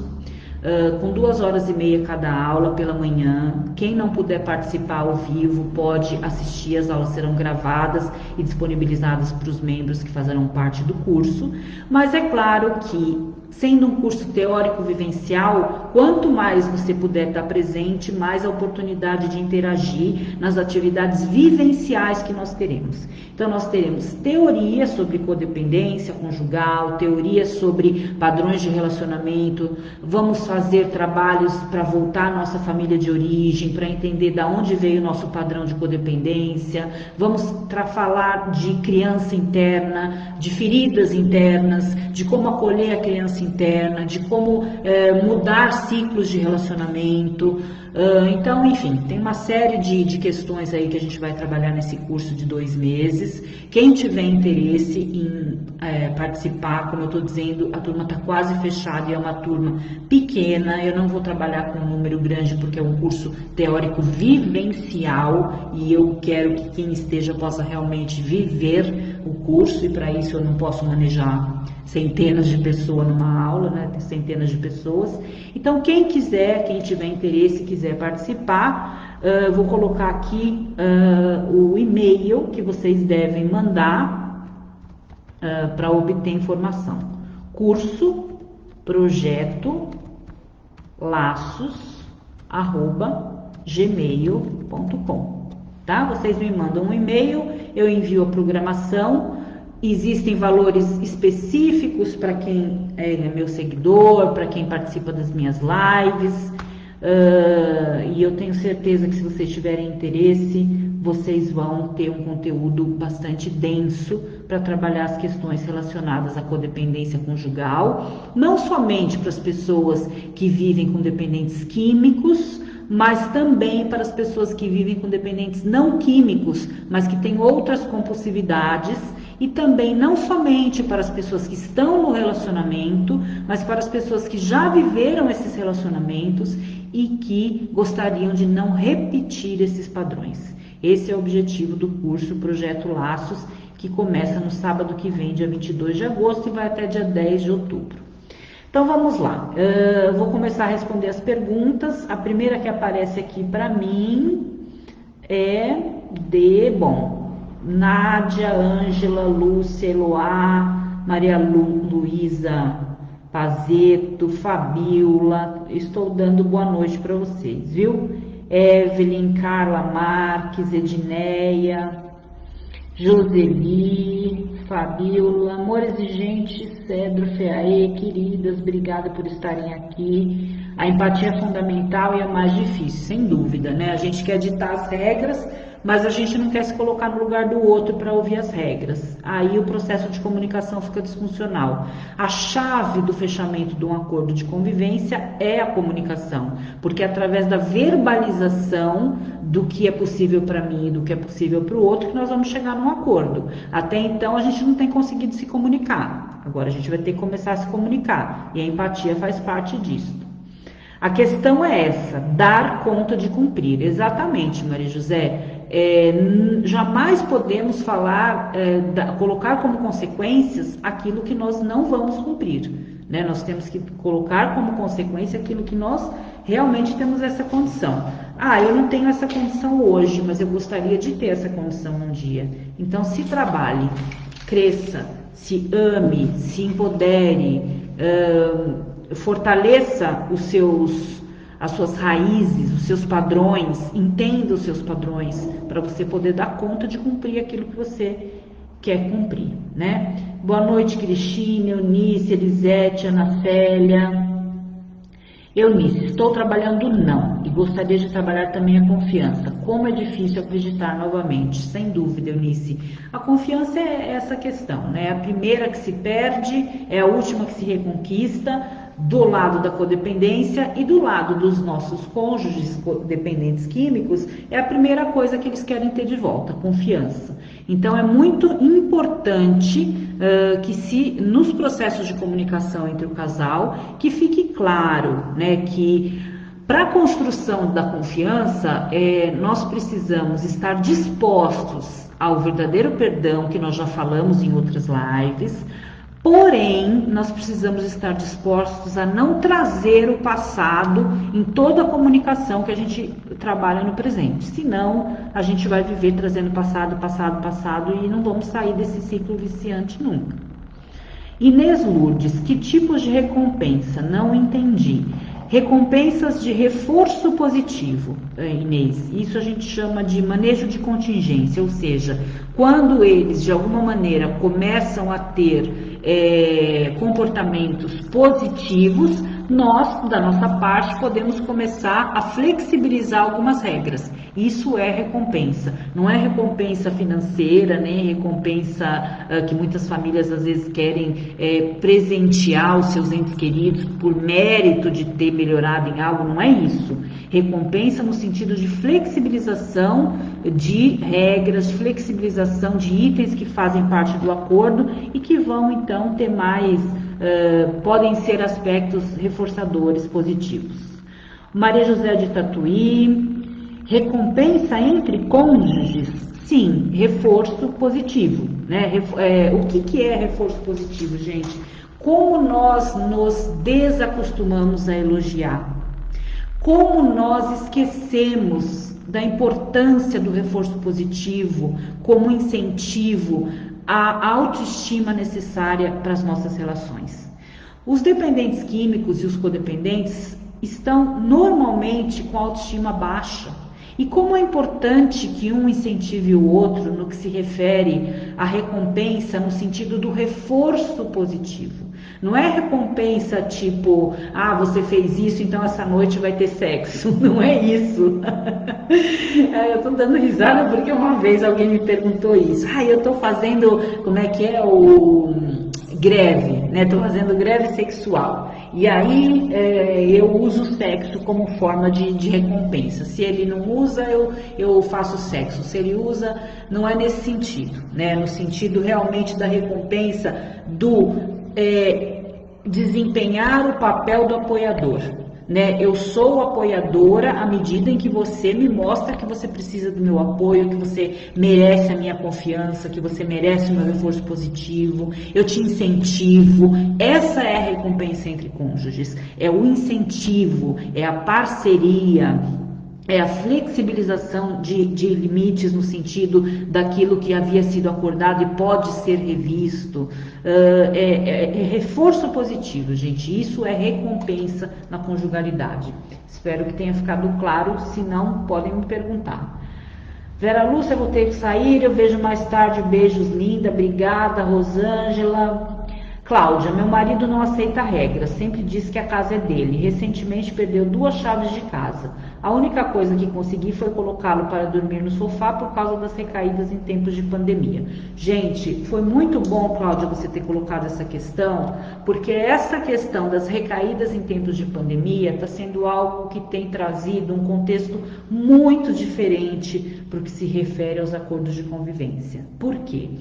com 2h30 cada aula pela manhã. Quem não puder participar ao vivo pode assistir, as aulas serão gravadas e disponibilizadas para os membros que fazerão parte do curso, mas é claro que, sendo um curso teórico-vivencial, quanto mais você puder estar presente, mais a oportunidade de interagir nas atividades vivenciais que nós teremos. Então, nós teremos teoria sobre codependência conjugal, teoria sobre padrões de relacionamento, vamos fazer trabalhos para voltar à nossa família de origem, para entender de onde veio o nosso padrão de codependência, vamos falar de criança interna, de feridas internas, de como acolher a criança interna, de como mudar ciclos de relacionamento. Então, enfim, tem uma série de questões aí que a gente vai trabalhar nesse curso de 2 meses. Quem tiver interesse em participar, como eu estou dizendo, a turma está quase fechada e é uma turma pequena. Eu não vou trabalhar com um número grande porque é um curso teórico vivencial e eu quero que quem esteja possa realmente viver o curso, e para isso eu não posso manejar centenas de pessoas numa aula, né? Tem centenas de pessoas. Então, quem quiser, quem tiver interesse, quiser participar, vou colocar aqui o e-mail que vocês devem mandar para obter informação. Curso Projeto Laços@gmail.com, tá? Vocês me mandam um e-mail, eu envio a programação. Existem valores específicos para quem é meu seguidor, para quem participa das minhas lives, e eu tenho certeza que se vocês tiverem interesse, vocês vão ter um conteúdo bastante denso para trabalhar as questões relacionadas à codependência conjugal, não somente para as pessoas que vivem com dependentes químicos, mas também para as pessoas que vivem com dependentes não químicos, mas que têm outras compulsividades, e também não somente para as pessoas que estão no relacionamento, mas para as pessoas que já viveram esses relacionamentos e que gostariam de não repetir esses padrões. Esse é o objetivo do curso Projeto Laços, que começa no sábado que vem, dia 22 de agosto, e vai até dia 10 de outubro. Então vamos lá, vou começar a responder as perguntas. A primeira que aparece aqui para mim é Nádia, Ângela, Lúcia, Eloá, Maria Luísa Pazeto, Fabiola. Estou dando boa noite para vocês, viu? Evelyn, Carla Marques, Edneia, Joseli, Fabiola, amores e gente, Cedro, Feaê, queridas, obrigada por estarem aqui. A empatia é fundamental e é mais difícil, sem dúvida, né? A gente quer ditar as regras, mas a gente não quer se colocar no lugar do outro para ouvir as regras. Aí o processo de comunicação fica disfuncional. A chave do fechamento de um acordo de convivência é a comunicação, porque é através da verbalização do que é possível para mim e do que é possível para o outro que nós vamos chegar num acordo. Até então a gente não tem conseguido se comunicar. Agora a gente vai ter que começar a se comunicar, e a empatia faz parte disso. A questão é essa, dar conta de cumprir. Exatamente, Maria José. Jamais podemos falar, colocar como consequências aquilo que nós não vamos cumprir, né? Nós temos que colocar como consequência aquilo que nós realmente temos essa condição. Eu não tenho essa condição hoje, mas eu gostaria de ter essa condição um dia. Então se trabalhe, cresça, se ame, se empodere, fortaleça as suas raízes, os seus padrões, entenda os seus padrões, para você poder dar conta de cumprir aquilo que você quer cumprir, né? Boa noite, Cristina, Eunice, Elisete, Ana Célia. Eunice, estou trabalhando não e gostaria de trabalhar também a confiança. Como é difícil acreditar novamente, sem dúvida, Eunice. A confiança é essa questão, né? A primeira que se perde, é a última que se reconquista, do lado da codependência e do lado dos nossos cônjuges dependentes químicos, é a primeira coisa que eles querem ter de volta, confiança. Então é muito importante que nos processos de comunicação entre o casal, que fique claro, né, que para a construção da confiança, nós precisamos estar dispostos ao verdadeiro perdão, que nós já falamos em outras lives. Porém, nós precisamos estar dispostos a não trazer o passado em toda a comunicação que a gente trabalha no presente. Senão, a gente vai viver trazendo passado e não vamos sair desse ciclo viciante nunca. Inês Lourdes, que tipos de recompensa? Não entendi. Recompensas de reforço positivo, Inês. Isso a gente chama de manejo de contingência, ou seja, quando eles de alguma maneira começam a ter comportamentos positivos, nós, da nossa parte, podemos começar a flexibilizar algumas regras. Isso é recompensa. Não é recompensa financeira, nem recompensa que muitas famílias às vezes querem presentear os seus entes queridos por mérito de ter melhorado em algo. Não é isso. Recompensa no sentido de flexibilização de regras, flexibilização de itens que fazem parte do acordo e que vão então ter mais, podem ser aspectos reforçadores positivos. Maria José de Tatuí, recompensa entre cônjuges? Sim, reforço positivo, né? O que é reforço positivo, gente? Como nós nos desacostumamos a elogiar? Como nós esquecemos da importância do reforço positivo como incentivo à autoestima necessária para as nossas relações? Os dependentes químicos e os codependentes estão normalmente com a autoestima baixa. E como é importante que um incentive o outro no que se refere à recompensa no sentido do reforço positivo. Não é recompensa tipo, você fez isso, então essa noite vai ter sexo. Não é isso. Eu tô dando risada porque uma vez alguém me perguntou isso. Eu tô fazendo, greve, né? Tô fazendo greve sexual. E aí eu uso o sexo como forma de recompensa. Se ele não usa, eu faço sexo. Se ele usa, não é nesse sentido, né? No sentido realmente da recompensa do desempenhar o papel do apoiador, né? Eu sou apoiadora à medida em que você me mostra que você precisa do meu apoio, que você merece a minha confiança, que você merece o meu reforço positivo, eu te incentivo. Essa é a recompensa entre cônjuges, é o incentivo, é a parceria, é a flexibilização de limites no sentido daquilo que havia sido acordado e pode ser revisto. É reforço positivo, gente. Isso é recompensa na conjugalidade. Espero que tenha ficado claro. Se não, podem me perguntar. Vera Lúcia, vou ter que sair. Eu vejo mais tarde. Beijos, linda. Obrigada, Rosângela. Cláudia, meu marido não aceita regras, sempre diz que a casa é dele. Recentemente perdeu 2 chaves de casa. A única coisa que consegui foi colocá-lo para dormir no sofá por causa das recaídas em tempos de pandemia. Gente, foi muito bom, Cláudia, você ter colocado essa questão, porque essa questão das recaídas em tempos de pandemia está sendo algo que tem trazido um contexto muito diferente para o que se refere aos acordos de convivência. Por quê?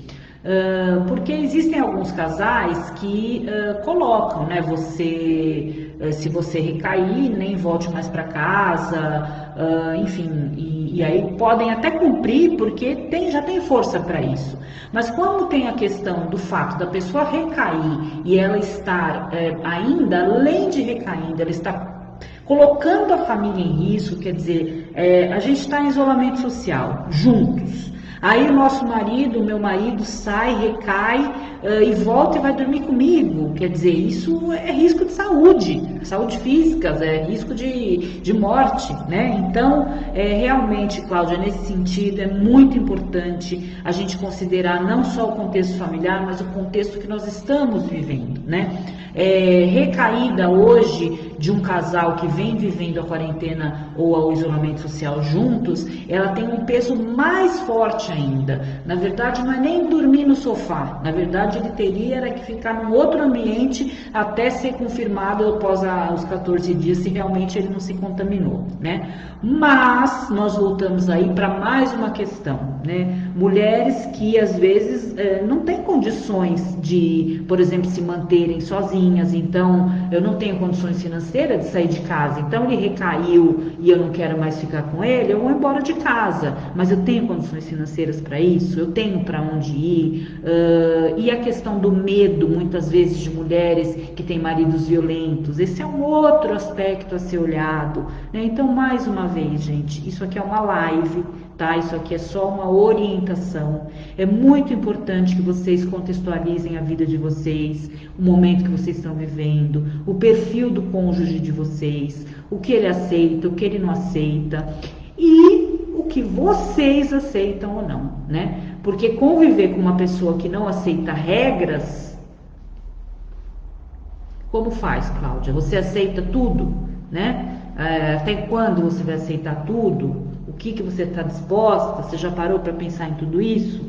Porque existem alguns casais que colocam, né? Se você recair, nem volte mais para casa, enfim, e aí podem até cumprir porque já tem força para isso. Mas quando tem a questão do fato da pessoa recair e ela estar ainda, além de recaindo, ela está colocando a família em risco, quer dizer, a gente está em isolamento social, juntos. Aí o nosso marido, o meu marido, sai, recai e volta e vai dormir comigo. Quer dizer, isso é risco de saúde física, é risco de morte, né? Então, realmente, Cláudia, nesse sentido, é muito importante a gente considerar não só o contexto familiar, mas o contexto que nós estamos vivendo, né? Recaída hoje de um casal que vem vivendo a quarentena ou o isolamento social juntos, ela tem um peso mais forte ainda. Na verdade, não é nem dormir no sofá, na verdade ele teria era que ficar num outro ambiente até ser confirmado após os 14 dias se realmente ele não se contaminou, né? Mas nós voltamos aí para mais uma questão, né? Mulheres que às vezes não têm condições de, por exemplo, se manterem sozinhas, então eu não tenho condições financeiras de sair de casa, então ele recaiu e eu não quero mais ficar com ele, eu vou embora de casa, mas eu tenho condições financeiras para isso, eu tenho para onde ir. E a questão do medo, muitas vezes, de mulheres que têm maridos violentos, esse é um outro aspecto a ser olhado, né? Então, mais uma vez, gente, isso aqui é uma live, tá? Isso aqui é só uma orientação. É muito importante que vocês contextualizem a vida de vocês, o momento que vocês estão vivendo, o perfil do cônjuge de vocês, o que ele aceita, o que ele não aceita e o que vocês aceitam ou não, né? Porque conviver com uma pessoa que não aceita regras, como faz, Cláudia? Você aceita tudo, né? Até quando você vai aceitar tudo? O que você está disposta? Você já parou para pensar em tudo isso?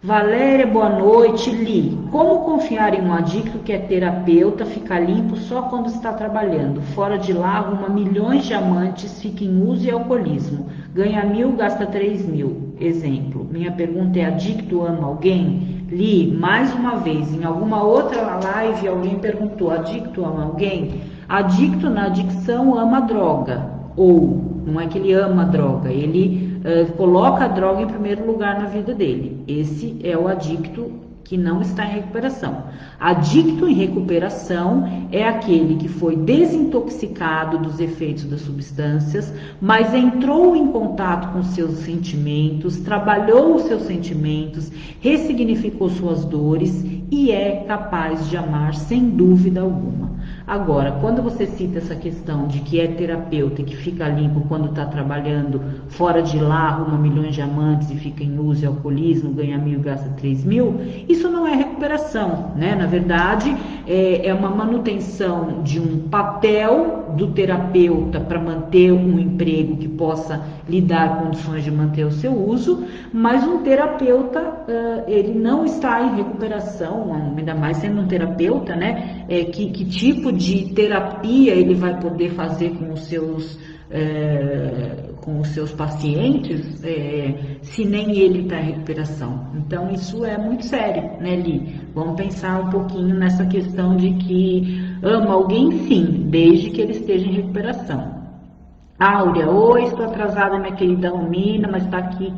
Valéria, boa noite. Li, como confiar em um adicto que é terapeuta, fica limpo só quando está trabalhando? Fora de lá, arruma milhões de amantes, fica em uso e alcoolismo. Ganha 1.000, gasta 3.000. Exemplo. Minha pergunta é, adicto ama alguém? Li, mais uma vez, em alguma outra live alguém perguntou, adicto ama alguém? Adicto na adicção ama droga. Ou, não é que ele ama a droga, ele coloca a droga em primeiro lugar na vida dele. Esse é o adicto que não está em recuperação. Adicto em recuperação é aquele que foi desintoxicado dos efeitos das substâncias, mas entrou em contato com seus sentimentos, trabalhou os seus sentimentos, ressignificou suas dores e é capaz de amar sem dúvida alguma. Agora, quando você cita essa questão de que é terapeuta e que fica limpo quando está trabalhando, fora de lá, arruma milhões de amantes e fica em uso e alcoolismo, ganha 1.000, gasta 3.000, isso não é recuperação, né? Na verdade, é uma manutenção de um papel do terapeuta para manter um emprego que possa lhe dar condições de manter o seu uso, mas um terapeuta, ele não está em recuperação, ainda mais sendo um terapeuta, né? Que tipo de terapia ele vai poder fazer com os seus pacientes, se nem ele está em recuperação. Então isso é muito sério, né, Li? Vamos pensar um pouquinho nessa questão de que ama alguém sim, desde que ele esteja em recuperação. Áurea, oi, estou atrasada, minha querida Romina, mas está aqui.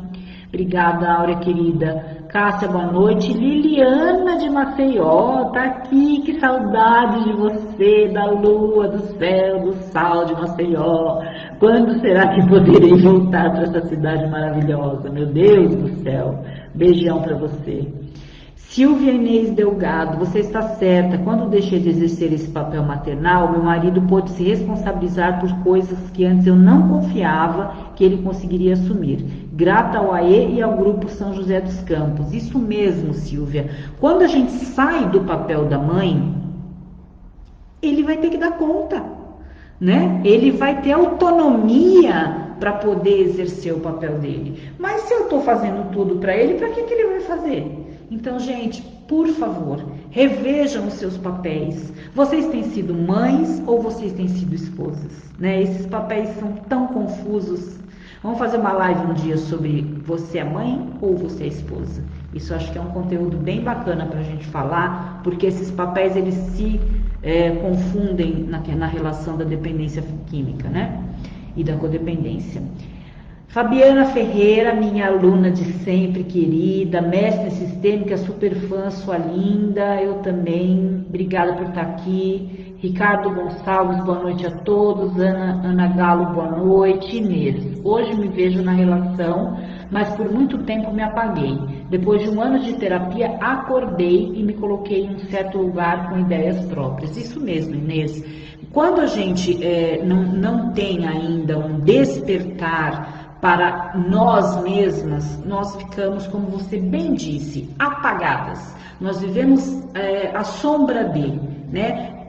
Obrigada, Áurea, querida. Cássia, boa noite. Liliana de Maceió, tá aqui, que saudade de você, da lua, do céu, do sal de Maceió. Quando será que poderei voltar para essa cidade maravilhosa? Meu Deus do céu. Beijão para você. Silvia Inês Delgado, você está certa. Quando deixei de exercer esse papel maternal, meu marido pôde se responsabilizar por coisas que antes eu não confiava que ele conseguiria assumir. Grata ao AE e ao Grupo São José dos Campos. Isso mesmo, Silvia. Quando a gente sai do papel da mãe, ele vai ter que dar conta, né? Ele vai ter autonomia para poder exercer o papel dele. Mas se eu estou fazendo tudo para ele, para que ele vai fazer? Então, gente, por favor, revejam os seus papéis. Vocês têm sido mães ou vocês têm sido esposas, né? Esses papéis são tão confusos. Vamos fazer uma live um dia sobre você é mãe ou você é esposa. Isso acho que é um conteúdo bem bacana para a gente falar, porque esses papéis eles se confundem na relação da dependência química, né? E da codependência. Fabiana Ferreira, minha aluna de sempre, querida, mestre sistêmica, super fã, sua linda, eu também, obrigada por estar aqui. Ricardo Gonçalves, boa noite a todos. Ana Galo, boa noite. Inês, hoje me vejo na relação mas por muito tempo me apaguei. Depois de um ano de terapia, acordei e me coloquei em um certo lugar com ideias próprias. Isso mesmo, Inês. Quando a gente não tem ainda um despertar para nós mesmas, nós ficamos, como você bem disse, apagadas. Nós vivemos à sombra dele, né?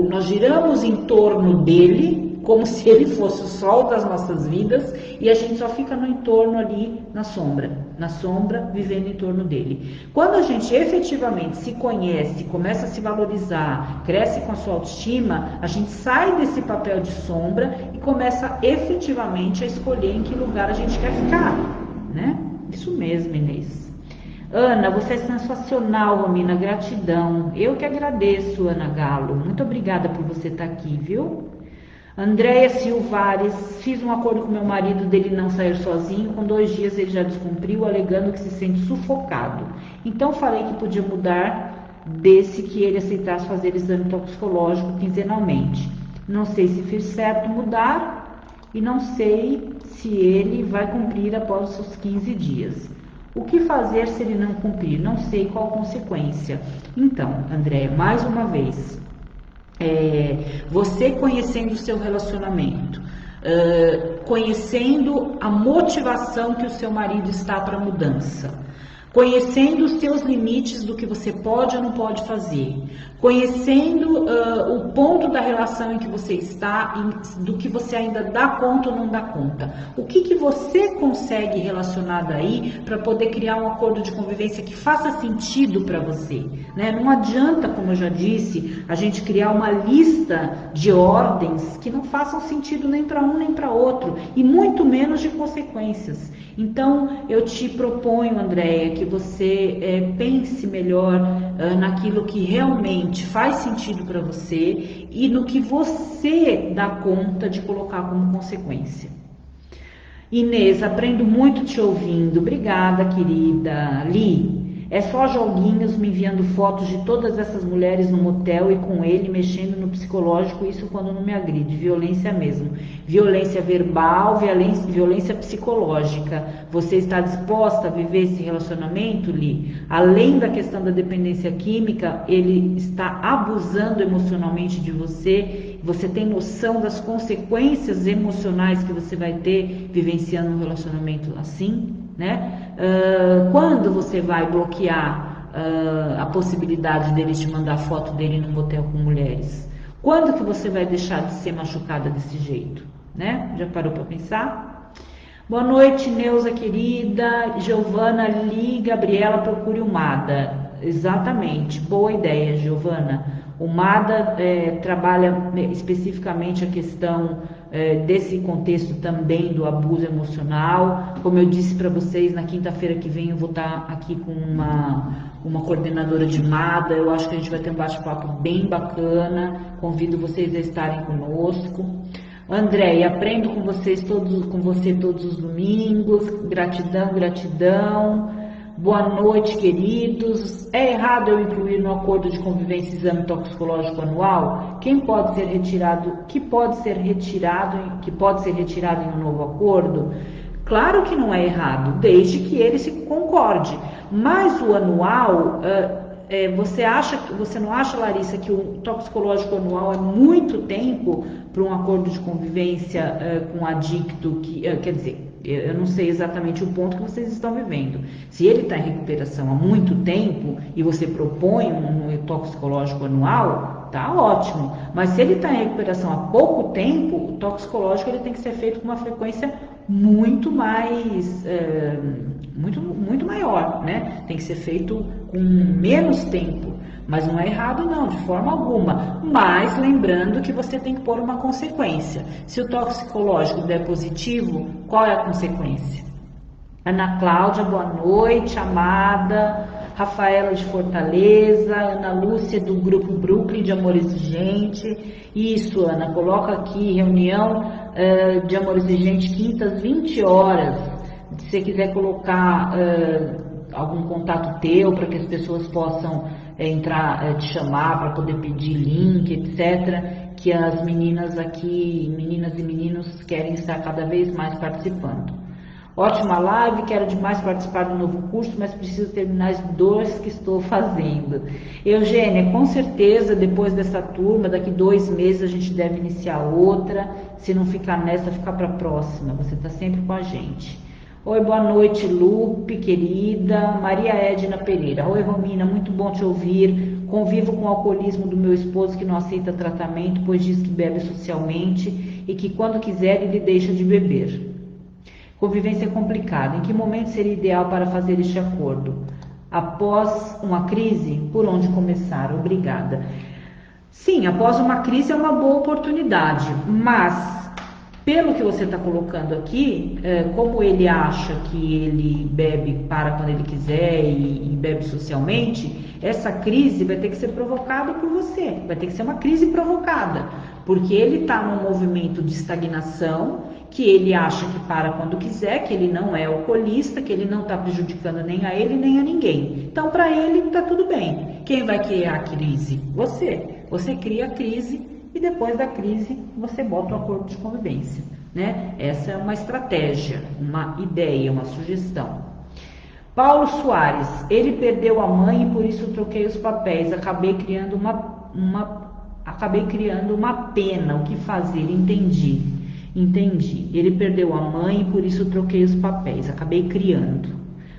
Nós giramos em torno dele, como se ele fosse o sol das nossas vidas, e a gente só fica no entorno ali, na sombra, vivendo em torno dele. Quando a gente efetivamente se conhece, começa a se valorizar, cresce com a sua autoestima, a gente sai desse papel de sombra e começa efetivamente a escolher em que lugar a gente quer ficar, né? Isso mesmo, Inês. Ana, você é sensacional, Romina, gratidão. Eu que agradeço, Ana Galo. Muito obrigada por você estar aqui, viu? Andréia Silvares, fiz um acordo com meu marido dele não sair sozinho, com 2 dias ele já descumpriu, alegando que se sente sufocado. Então falei que podia mudar desse que ele aceitasse fazer exame toxicológico quinzenalmente. Não sei se fiz certo mudar e não sei se ele vai cumprir após os 15 dias. O que fazer se ele não cumprir? Não sei qual a consequência. Então, Andréia, mais uma vez... você conhecendo o seu relacionamento, conhecendo a motivação que o seu marido está para a mudança, conhecendo os seus limites do que você pode ou não pode fazer, conhecendo o ponto da relação em que você está, do que você ainda dá conta ou não dá conta. O que você consegue relacionar daí para poder criar um acordo de convivência que faça sentido para você, né? Não adianta, como eu já disse, a gente criar uma lista de ordens que não façam sentido nem para um nem para outro, e muito menos de consequências. Então, eu te proponho, Andréia, que você pense melhor naquilo que realmente faz sentido para você e no que você dá conta de colocar como consequência. Inês, aprendo muito te ouvindo. Obrigada, querida. Li, é só joguinhos me enviando fotos de todas essas mulheres no motel e com ele mexendo no psicológico, isso quando não me agride. Violência mesmo. Violência verbal, violência psicológica. Você está disposta a viver esse relacionamento, Li? Além da questão da dependência química, ele está abusando emocionalmente de você. Você tem noção das consequências emocionais que você vai ter vivenciando um relacionamento assim, né? Quando você vai bloquear a possibilidade dele te mandar foto dele num motel com mulheres? Quando que você vai deixar de ser machucada desse jeito, né? Já parou para pensar? Boa noite, Neuza querida. Giovana, Li, Gabriela, procure o MADA. Exatamente, boa ideia, Giovana. O MADA trabalha especificamente a questão desse contexto também do abuso emocional. Como eu disse para vocês, na quinta-feira que vem eu vou estar aqui com uma coordenadora de MADA. Eu acho que a gente vai ter um bate-papo bem bacana. Convido vocês a estarem conosco. Andréia, aprendo com você todos os domingos. Gratidão, gratidão. Boa noite, queridos. É errado eu incluir no acordo de convivência exame toxicológico anual? Que pode ser retirado em um novo acordo? Claro que não é errado, desde que ele se concorde. Mas o anual, você não acha, Larissa, que o toxicológico anual é muito tempo para um acordo de convivência com adicto, quer dizer, eu não sei exatamente o ponto que vocês estão vivendo. Se ele está em recuperação há muito tempo e você propõe um toxicológico anual, tá ótimo. Mas se ele está em recuperação há pouco tempo, o toxicológico ele tem que ser feito com uma frequência muito mais, muito maior, né? Tem que ser feito com menos tempo. Mas não é errado não, de forma alguma. Mas lembrando que você tem que pôr uma consequência. Se o toxicológico der positivo, qual é a consequência? Ana Cláudia, boa noite, amada. Rafaela de Fortaleza, Ana Lúcia do grupo Brooklyn de Amor Exigente. Isso, Ana, coloca aqui reunião de Amor Exigente quintas 20 horas. Se você quiser colocar algum contato teu para que as pessoas possam entrar, te chamar para poder pedir link, etc., que as meninas aqui, meninas e meninos, querem estar cada vez mais participando. Ótima live, quero demais participar do novo curso, mas preciso terminar as 2 que estou fazendo. Eugênia, com certeza, depois dessa turma, daqui 2 meses a gente deve iniciar outra. Se não ficar nessa, ficar para a próxima. Você está sempre com a gente. Oi, boa noite, Lupe, querida. Maria Edna Pereira. Oi, Romina, muito bom te ouvir. Convivo com o alcoolismo do meu esposo que não aceita tratamento, pois diz que bebe socialmente e que quando quiser ele deixa de beber. Convivência complicada. Em que momento seria ideal para fazer este acordo? Após uma crise? Por onde começar? Obrigada. Sim, após uma crise é uma boa oportunidade, mas pelo que você está colocando aqui, como ele acha que ele bebe para quando ele quiser e bebe socialmente, essa crise vai ter que ser provocada por você, vai ter que ser uma crise provocada, porque ele está num movimento de estagnação, que ele acha que para quando quiser, que ele não é alcoolista, que ele não está prejudicando nem a ele nem a ninguém. Então, para ele, está tudo bem. Quem vai criar a crise? Você. Você cria a crise e depois da crise você bota o acordo de convivência, né? Essa é uma estratégia, uma ideia, uma sugestão. Paulo Soares, ele perdeu a mãe e por isso troquei os papéis, acabei criando uma pena, o que fazer? Entendi. Ele perdeu a mãe e por isso troquei os papéis, acabei criando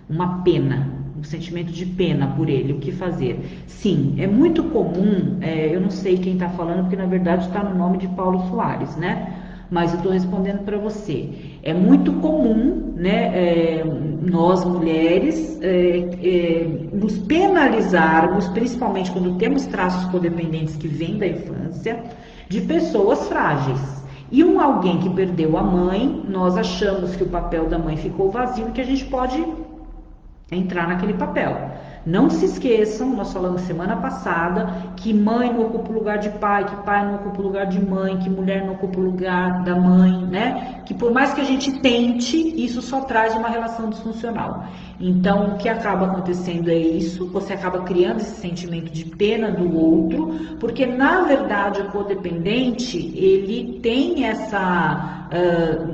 uma pena, um sentimento de pena por ele, o que fazer? Sim, é muito comum, eu não sei quem está falando, porque na verdade está no nome de Paulo Soares, né? Mas eu estou respondendo para você. É muito comum, né, nós mulheres nos penalizarmos, principalmente quando temos traços codependentes que vêm da infância, de pessoas frágeis. E alguém que perdeu a mãe, nós achamos que o papel da mãe ficou vazio e que a gente pode entrar naquele papel. Não se esqueçam, nós falamos semana passada, que mãe não ocupa o lugar de pai, que pai não ocupa o lugar de mãe, que mulher não ocupa o lugar da mãe, né? Que por mais que a gente tente, isso só traz uma relação disfuncional. Então, o que acaba acontecendo é isso, você acaba criando esse sentimento de pena do outro, porque na verdade o codependente, ele tem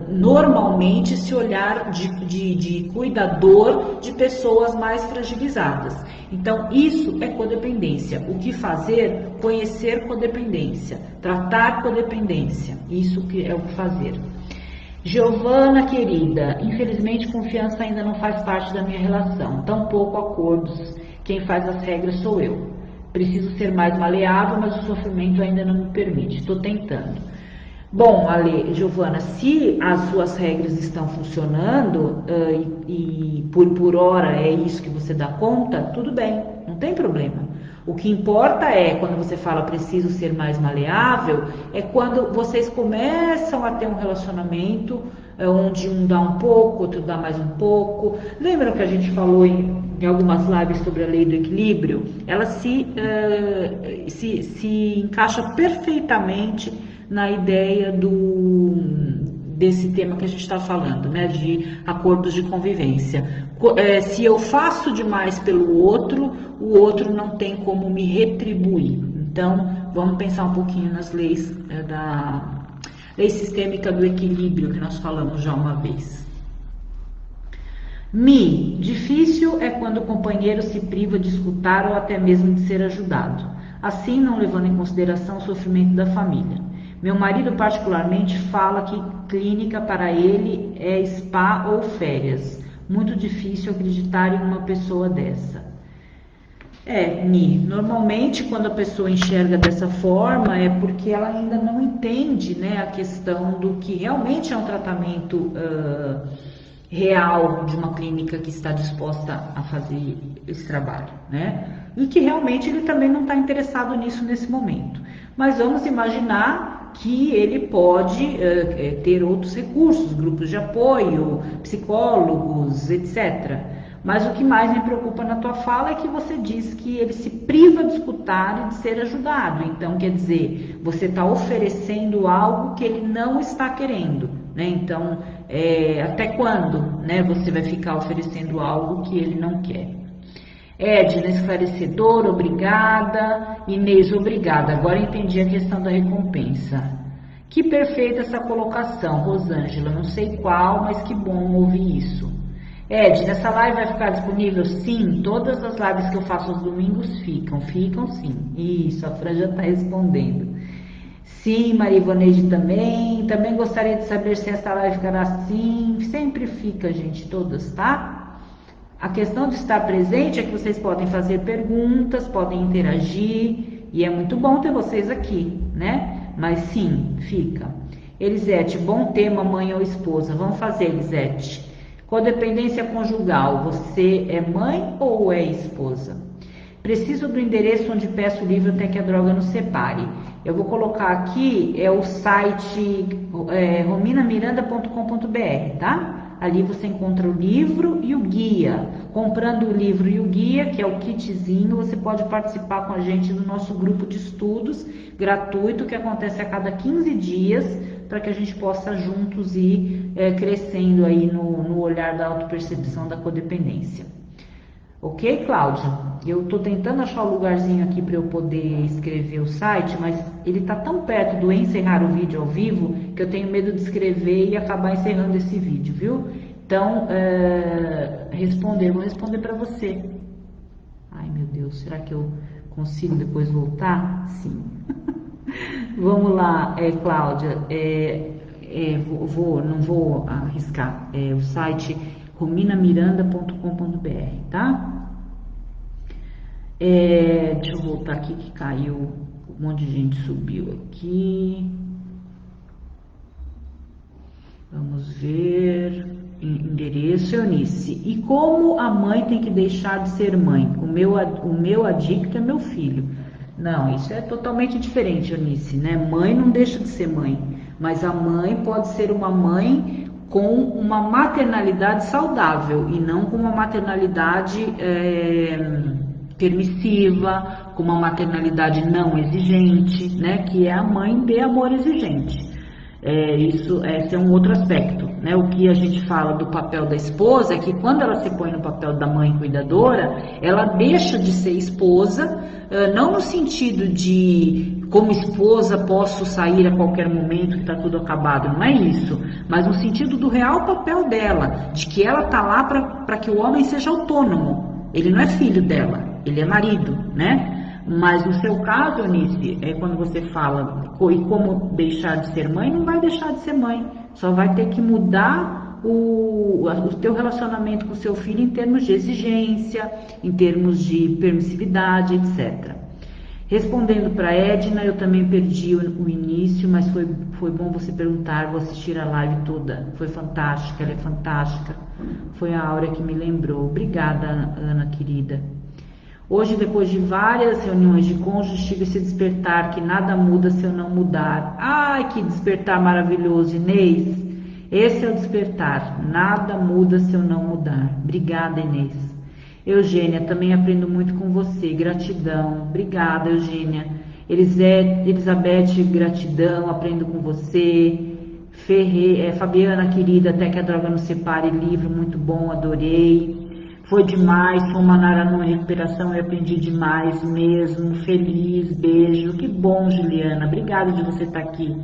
normalmente esse olhar de cuidador de pessoas mais fragilizadas. Então, isso é codependência. O que fazer? Conhecer codependência, tratar codependência. Isso que é o que fazer. Giovana, querida, infelizmente confiança ainda não faz parte da minha relação, tampouco acordos. Quem faz as regras sou eu. Preciso ser mais maleável, mas o sofrimento ainda não me permite. Estou tentando. Bom, Giovana, se as suas regras estão funcionando e por hora é isso que você dá conta, tudo bem, não tem problema. O que importa é, quando você fala preciso ser mais maleável, é quando vocês começam a ter um relacionamento onde um dá um pouco, outro dá mais um pouco. Lembram que a gente falou em algumas lives sobre a lei do equilíbrio? Ela se encaixa perfeitamente na ideia desse tema que a gente está falando, né, de acordos de convivência. Se eu faço demais pelo outro, o outro não tem como me retribuir. Então, vamos pensar um pouquinho nas leis da lei sistêmica do equilíbrio, que nós falamos já uma vez. Difícil é quando o companheiro se priva de escutar ou até mesmo de ser ajudado, assim não levando em consideração o sofrimento da família. Meu marido particularmente fala que clínica para ele é spa ou férias. Muito difícil acreditar em uma pessoa dessa. Normalmente quando a pessoa enxerga dessa forma é porque ela ainda não entende, né, a questão do que realmente é um tratamento real de uma clínica que está disposta a fazer esse trabalho, né? E que realmente ele também não está interessado nisso nesse momento. Mas vamos imaginar que ele pode ter outros recursos, grupos de apoio, psicólogos, etc. Mas o que mais me preocupa na tua fala é que você diz que ele se priva de escutar e de ser ajudado. Então, quer dizer, você está oferecendo algo que ele não está querendo, né? Então, até quando, né, você vai ficar oferecendo algo que ele não quer? Edna, esclarecedor, obrigada. Inês, obrigada. Agora entendi a questão da recompensa. Que perfeita essa colocação, Rosângela. Não sei qual, mas que bom ouvir isso. Ed, nessa live vai ficar disponível? Sim, todas as lives que eu faço aos domingos ficam sim. Isso, a Fran já está respondendo. Sim, Maria Ivoneide também gostaria de saber se essa live ficará assim. Sempre fica, gente, todas, tá? A questão de estar presente é que vocês podem fazer perguntas, podem interagir, e é muito bom ter vocês aqui, né? Mas sim, fica. Elisete, bom tema, mãe ou esposa. Vamos fazer, Elisete. Codependência conjugal, você é mãe ou é esposa? Preciso do endereço onde peço o livro até que a droga nos separe. Eu vou colocar aqui, é o site rominamiranda.com.br, tá? Ali você encontra o livro e o guia. Comprando o livro e o guia, que é o kitzinho, você pode participar com a gente do nosso grupo de estudos gratuito, que acontece a cada 15 dias, para que a gente possa juntos ir crescendo aí no olhar da autopercepção da codependência. Ok, Cláudia? Eu estou tentando achar o lugarzinho aqui para eu poder escrever o site, mas ele está tão perto do encerrar o vídeo ao vivo que eu tenho medo de escrever e acabar encerrando esse vídeo, viu? Então, vou responder para você. Ai, meu Deus, será que eu consigo depois voltar? Sim. Vamos lá, Cláudia. Não vou arriscar. O site rominamiranda.com.br, tá? Deixa eu voltar aqui que caiu, um monte de gente subiu aqui. Vamos ver, endereço, Eunice. E como a mãe tem que deixar de ser mãe? O meu adicto é meu filho. Não, isso é totalmente diferente, Eunice, né? Mãe não deixa de ser mãe, mas a mãe pode ser uma mãe com uma maternalidade saudável e não com uma maternalidade permissiva, com uma maternalidade não exigente, né? Que é a mãe de amor exigente. Esse é um outro aspecto, né? O que a gente fala do papel da esposa é que quando ela se põe no papel da mãe cuidadora, ela deixa de ser esposa, não no sentido de como esposa posso sair a qualquer momento que está tudo acabado, não é isso, mas no sentido do real papel dela, de que ela está lá para que o homem seja autônomo. Ele não é filho dela, ele é marido, né? Mas no seu caso, Eunice, quando você fala e como deixar de ser mãe, não vai deixar de ser mãe, só vai ter que mudar o teu relacionamento com o seu filho em termos de exigência, em termos de permissividade, etc. Respondendo para Edna, eu também perdi o início, mas foi bom você perguntar, vou assistir a live toda, foi fantástica, ela é fantástica, foi a Áurea que me lembrou. Obrigada, Ana querida. Hoje, depois de várias reuniões de cônjuges, tive esse despertar que nada muda se eu não mudar. Ai, que despertar maravilhoso, Inês. Esse é o despertar. Nada muda se eu não mudar. Obrigada, Inês. Eugênia, também aprendo muito com você. Gratidão. Obrigada, Eugênia. Elizabeth, gratidão. Aprendo com você. Fabiana, querida, até que a droga nos separe. Livro muito bom, adorei. Foi demais, foi uma numa recuperação, eu aprendi demais mesmo, feliz, beijo, que bom, Juliana, obrigada de você estar aqui.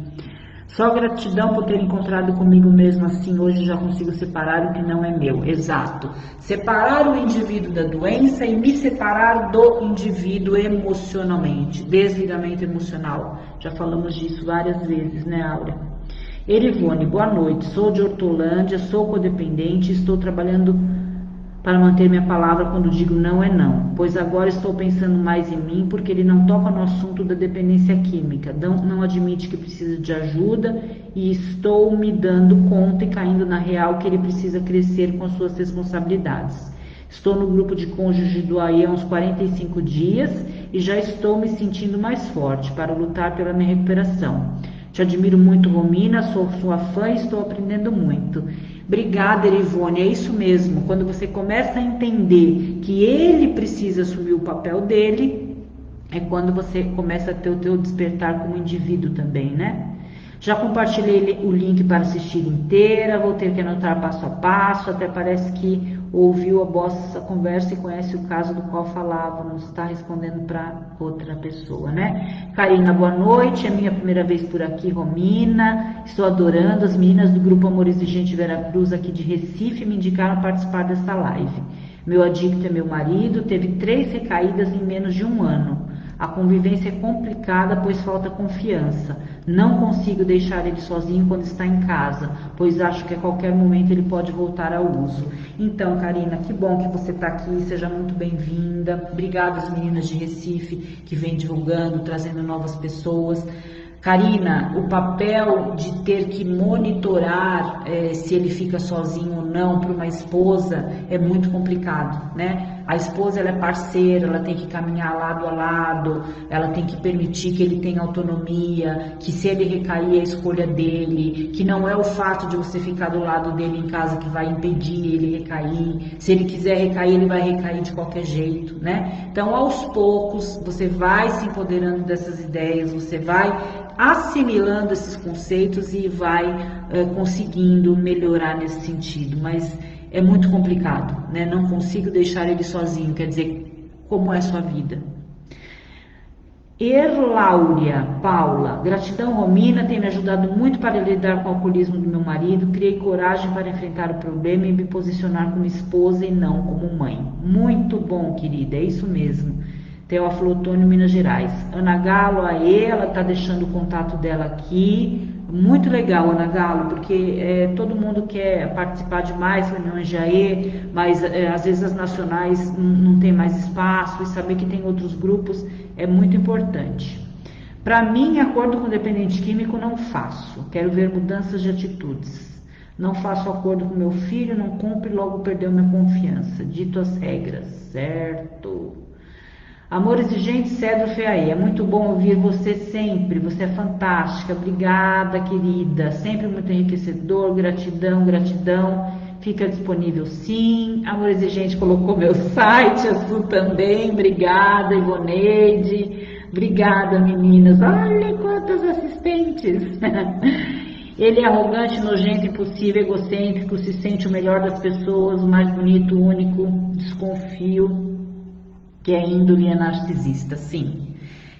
Só gratidão por ter encontrado comigo mesmo assim, hoje já consigo separar o que não é meu, exato. Separar o indivíduo da doença e me separar do indivíduo emocionalmente, desligamento emocional, já falamos disso várias vezes, né, Áurea? Erivone, boa noite, sou de Hortolândia, sou codependente, estou trabalhando para manter minha palavra quando digo não é não, pois agora estou pensando mais em mim porque ele não toca no assunto da dependência química, não admite que precisa de ajuda e estou me dando conta e caindo na real que ele precisa crescer com as suas responsabilidades. Estou no grupo de cônjuge do AI há uns 45 dias e já estou me sentindo mais forte para lutar pela minha recuperação. Te admiro muito, Romina, sou sua fã e estou aprendendo muito. Obrigada, Erivone, é isso mesmo. Quando você começa a entender que ele precisa assumir o papel dele, é quando você começa a ter o teu despertar como indivíduo também, né? Já compartilhei o link para assistir inteira, vou ter que anotar passo a passo, até parece que ouviu a vossa conversa e conhece o caso do qual falávamos, está respondendo para outra pessoa, né? Karina, boa noite, é minha primeira vez por aqui, Romina, estou adorando, as meninas do Grupo Amor Exigente Veracruz aqui de Recife me indicaram participar dessa live. Meu adicto é meu marido, teve 3 recaídas em menos de 1 ano. A convivência é complicada, pois falta confiança. Não consigo deixar ele sozinho quando está em casa, pois acho que a qualquer momento ele pode voltar ao uso. Então, Karina, que bom que você está aqui, seja muito bem-vinda. Obrigada às meninas de Recife que vêm divulgando, trazendo novas pessoas. Karina, o papel de ter que monitorar se ele fica sozinho ou não para uma esposa é muito complicado, né? A esposa, ela é parceira, ela tem que caminhar lado a lado, ela tem que permitir que ele tenha autonomia, que se ele recair é a escolha dele, que não é o fato de você ficar do lado dele em casa que vai impedir ele recair. Se ele quiser recair, ele vai recair de qualquer jeito, né? Então, aos poucos, você vai se empoderando dessas ideias, você vai assimilando esses conceitos e vai conseguindo melhorar nesse sentido, mas é muito complicado, né? Não consigo deixar ele sozinho, quer dizer, como é a sua vida? Erláurea, Paula, gratidão Romina, tem me ajudado muito para lidar com o alcoolismo do meu marido, criei coragem para enfrentar o problema e me posicionar como esposa e não como mãe. Muito bom, querida, é isso mesmo. Teófilo Otônio, Minas Gerais. Ana Galo, aê, ela está deixando o contato dela aqui. Muito legal, Ana Galo, porque todo mundo quer participar de mais reuniões de AE, mas às vezes as nacionais não tem mais espaço, e saber que tem outros grupos é muito importante. Para mim, acordo com dependente químico não faço, quero ver mudanças de atitudes. Não faço acordo com meu filho, não cumpre, logo perdeu minha confiança. Dito as regras, certo? Amor Exigente, Cedro Feaí, é muito bom ouvir você sempre, você é fantástica, obrigada querida, sempre muito enriquecedor, gratidão, gratidão, fica disponível sim. Amor Exigente colocou meu site, a Su também, obrigada, Ivoneide, obrigada meninas, olha quantas assistentes. Ele é arrogante, nojento, impossível, egocêntrico, se sente o melhor das pessoas, o mais bonito, único, desconfio que é índole é narcisista, sim,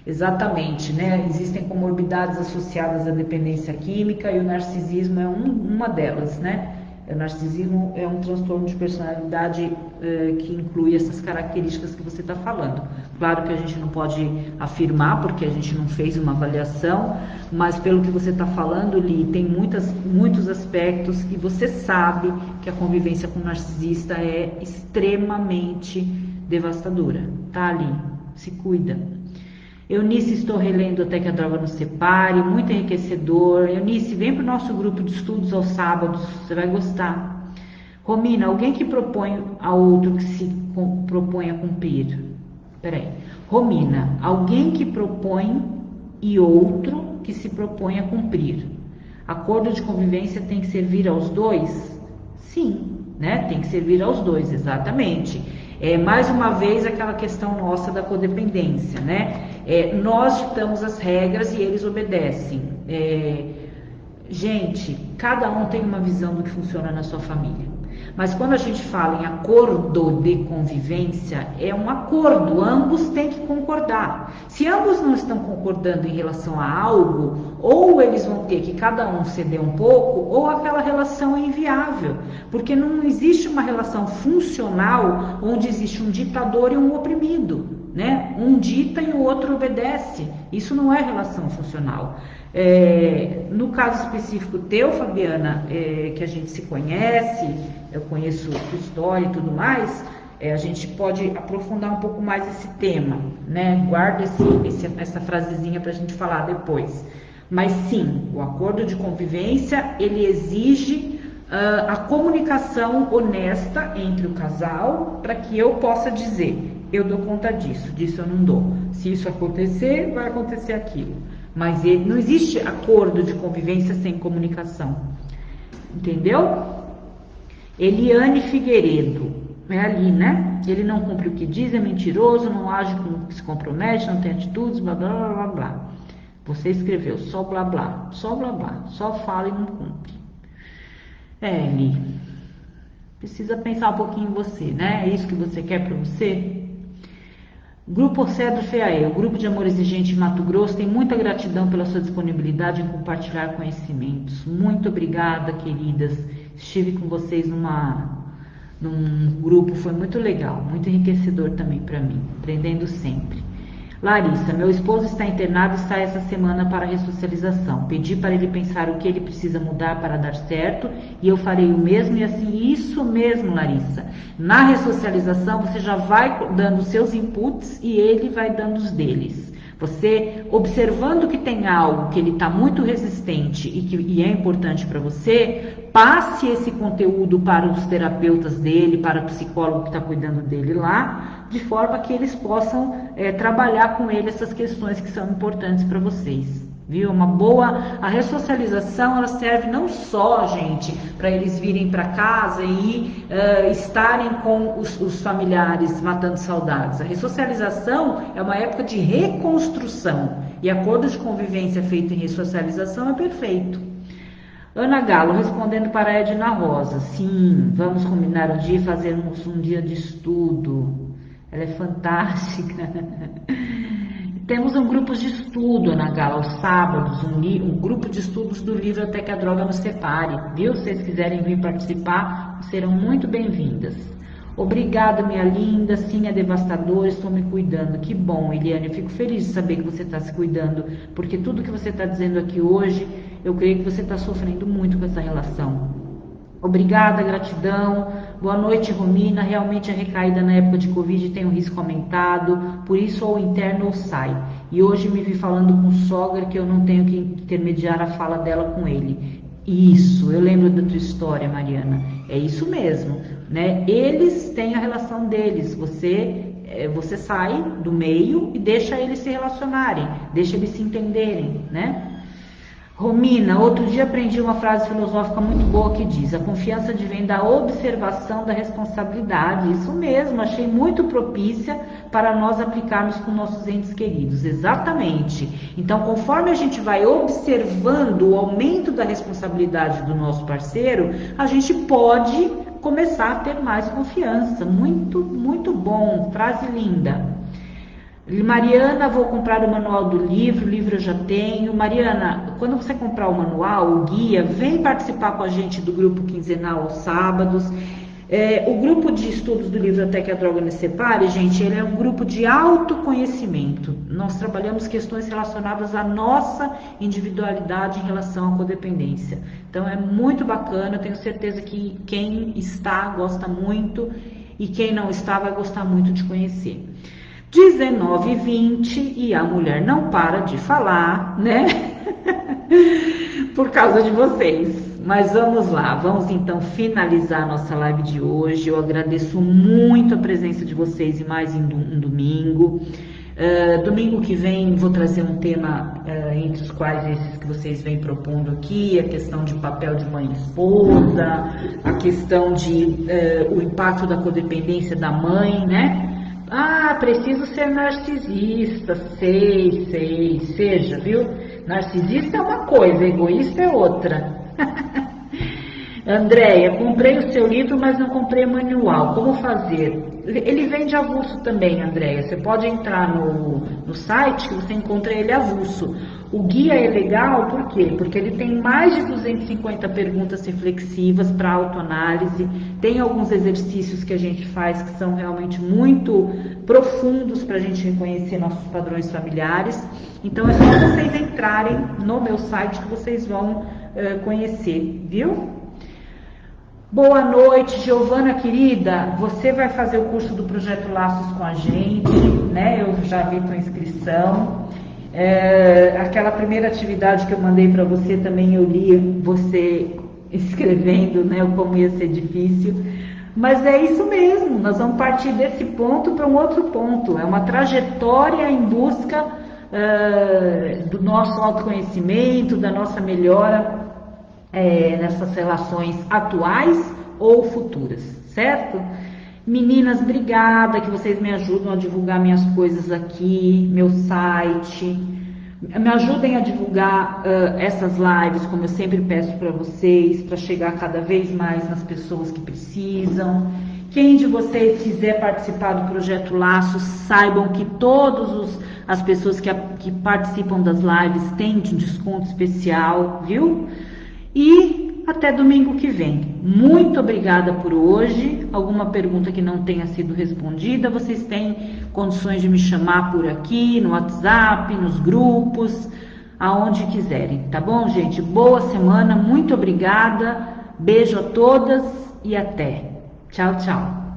exatamente, né? Existem comorbidades associadas à dependência química e o narcisismo é uma delas, né? O narcisismo é um transtorno de personalidade que inclui essas características que você está falando. Claro que a gente não pode afirmar, porque a gente não fez uma avaliação, mas pelo que você está falando, Li, tem muitos aspectos e você sabe que a convivência com o narcisista é extremamente devastadora, tá, Ali? Se cuida. Eunice, estou relendo Até que a Droga Nos Separe, muito enriquecedor. Eunice, vem para o nosso grupo de estudos aos sábados, você vai gostar. Romina, alguém que propõe a outro que se propõe a cumprir. Peraí. Romina, alguém que propõe e outro que se propõe a cumprir. Acordo de convivência tem que servir aos dois? Sim, né? Tem que servir aos dois, exatamente. Mais uma vez aquela questão nossa da codependência, né? Nós ditamos as regras e eles obedecem. Gente, cada um tem uma visão do que funciona na sua família. Mas quando a gente fala em acordo de convivência, é um acordo, ambos têm que concordar. Se ambos não estão concordando em relação a algo, ou eles vão ter que cada um ceder um pouco, ou aquela relação é inviável. Porque não existe uma relação funcional onde existe um ditador e um oprimido, né? Um dita e o outro obedece. Isso não é relação funcional. No caso específico teu, Fabiana, que a gente se conhece, eu conheço a história e tudo mais, a gente pode aprofundar um pouco mais esse tema, né? Guarda essa frasezinha para a gente falar depois. Mas sim, o acordo de convivência, ele exige a comunicação honesta entre o casal para que eu possa dizer, eu dou conta disso eu não dou. Se isso acontecer, vai acontecer aquilo. Mas não existe acordo de convivência sem comunicação. Entendeu? Eliane Figueiredo, é ali, né? Ele não cumpre o que diz, é mentiroso, não age com o que se compromete, não tem atitudes, blá, blá, blá, blá, blá. Você escreveu só blá, blá, só blá, blá, só fala e não cumpre. Eli, Precisa pensar um pouquinho em você, né? É isso que você quer para você? Grupo Cedro FEAE, o Grupo de Amor Exigente de Mato Grosso, tem muita gratidão pela sua disponibilidade em compartilhar conhecimentos. Muito obrigada, queridas. Estive com vocês num grupo, foi muito legal, muito enriquecedor também para mim, aprendendo sempre. Larissa, meu esposo está internado e sai essa semana para a ressocialização. Pedi para ele pensar o que ele precisa mudar para dar certo e eu farei o mesmo e assim, isso mesmo, Larissa. Na ressocialização você já vai dando seus inputs e ele vai dando os deles. Você, observando que tem algo que ele está muito resistente e é importante para você, passe esse conteúdo para os terapeutas dele, para o psicólogo que está cuidando dele lá, de forma que eles possam trabalhar com ele essas questões que são importantes para vocês. Viu? A ressocialização, ela serve não só, gente, para eles virem para casa e estarem com os familiares matando saudades. A ressocialização é uma época de reconstrução e acordo de convivência feito em ressocialização é perfeito. Ana Galo, respondendo para a Edna Rosa, sim, vamos combinar um dia e fazermos um dia de estudo. Ela é fantástica. Temos um grupo de estudo, Ana Gala, aos sábados, um grupo de estudos do livro Até que a Droga Nos Separe, viu? Se vocês quiserem vir participar, serão muito bem-vindas. Obrigada, minha linda, sim, é devastador, estou me cuidando. Que bom, Eliane, eu fico feliz de saber que você está se cuidando, porque tudo que você está dizendo aqui hoje, eu creio que você está sofrendo muito com essa relação. Obrigada, gratidão. Boa noite, Romina. Realmente a recaída na época de Covid tem um risco aumentado, por isso ou interno ou sai. E hoje me vi falando com sogra que eu não tenho que intermediar a fala dela com ele. Isso, eu lembro da tua história, Mariana. É isso mesmo, né? Eles têm a relação deles. Você sai do meio e deixa eles se relacionarem, deixa eles se entenderem, né? Romina, outro dia aprendi uma frase filosófica muito boa que diz: a confiança advém da observação da responsabilidade. Isso mesmo, achei muito propícia para nós aplicarmos com nossos entes queridos. Exatamente. Então, conforme a gente vai observando o aumento da responsabilidade do nosso parceiro, a gente pode começar a ter mais confiança. Muito, muito bom. Frase linda. Mariana, vou comprar o manual do livro, o livro eu já tenho. Mariana, quando você comprar o manual, o guia, vem participar com a gente do grupo quinzenal aos sábados. O grupo de estudos do livro Até que a Droga Nos Separe, gente, ele é um grupo de autoconhecimento. Nós trabalhamos questões relacionadas à nossa individualidade em relação à codependência. Então é muito bacana, eu tenho certeza que quem está gosta muito e quem não está vai gostar muito de conhecer. 19h20 e a mulher não para de falar, né? Por causa de vocês. Mas vamos lá, vamos então finalizar a nossa live de hoje. Eu agradeço muito a presença de vocês e mais um domingo. Domingo que vem vou trazer um tema entre os quais esses que vocês vêm propondo aqui, a questão de papel de mãe e esposa, a questão de o impacto da codependência da mãe, né? Ah, preciso ser narcisista, sei, seja, viu? Narcisista é uma coisa, egoísta é outra. Andréia, comprei o seu livro, mas não comprei o manual, como fazer? Ele vende avulso também, Andréia, você pode entrar no site que você encontra ele avulso. O guia é legal, por quê? Porque ele tem mais de 250 perguntas reflexivas para autoanálise, tem alguns exercícios que a gente faz que são realmente muito profundos para a gente reconhecer nossos padrões familiares. Então é só vocês entrarem no meu site que vocês vão conhecer, viu? Boa noite, Giovana querida, você vai fazer o curso do Projeto Laços com a gente, né? Eu já vi tua inscrição. Aquela primeira atividade que eu mandei para você também eu li você escrevendo, né, como ia ser difícil, mas é isso mesmo, nós vamos partir desse ponto para um outro ponto, é uma trajetória em busca do nosso autoconhecimento, da nossa melhora nessas relações atuais ou futuras, certo? Meninas, obrigada que vocês me ajudam a divulgar minhas coisas aqui, meu site. me ajudem a divulgar essas lives, como eu sempre peço para vocês, para chegar cada vez mais nas pessoas que precisam. Quem de vocês quiser participar do Projeto Laços, saibam que todas as pessoas que participam das lives têm um desconto especial, viu? E até domingo que vem. Muito obrigada por hoje. Alguma pergunta que não tenha sido respondida, vocês têm condições de me chamar por aqui, no WhatsApp, nos grupos, aonde quiserem, tá bom, gente? Boa semana, muito obrigada. Beijo a todas e até. Tchau, tchau.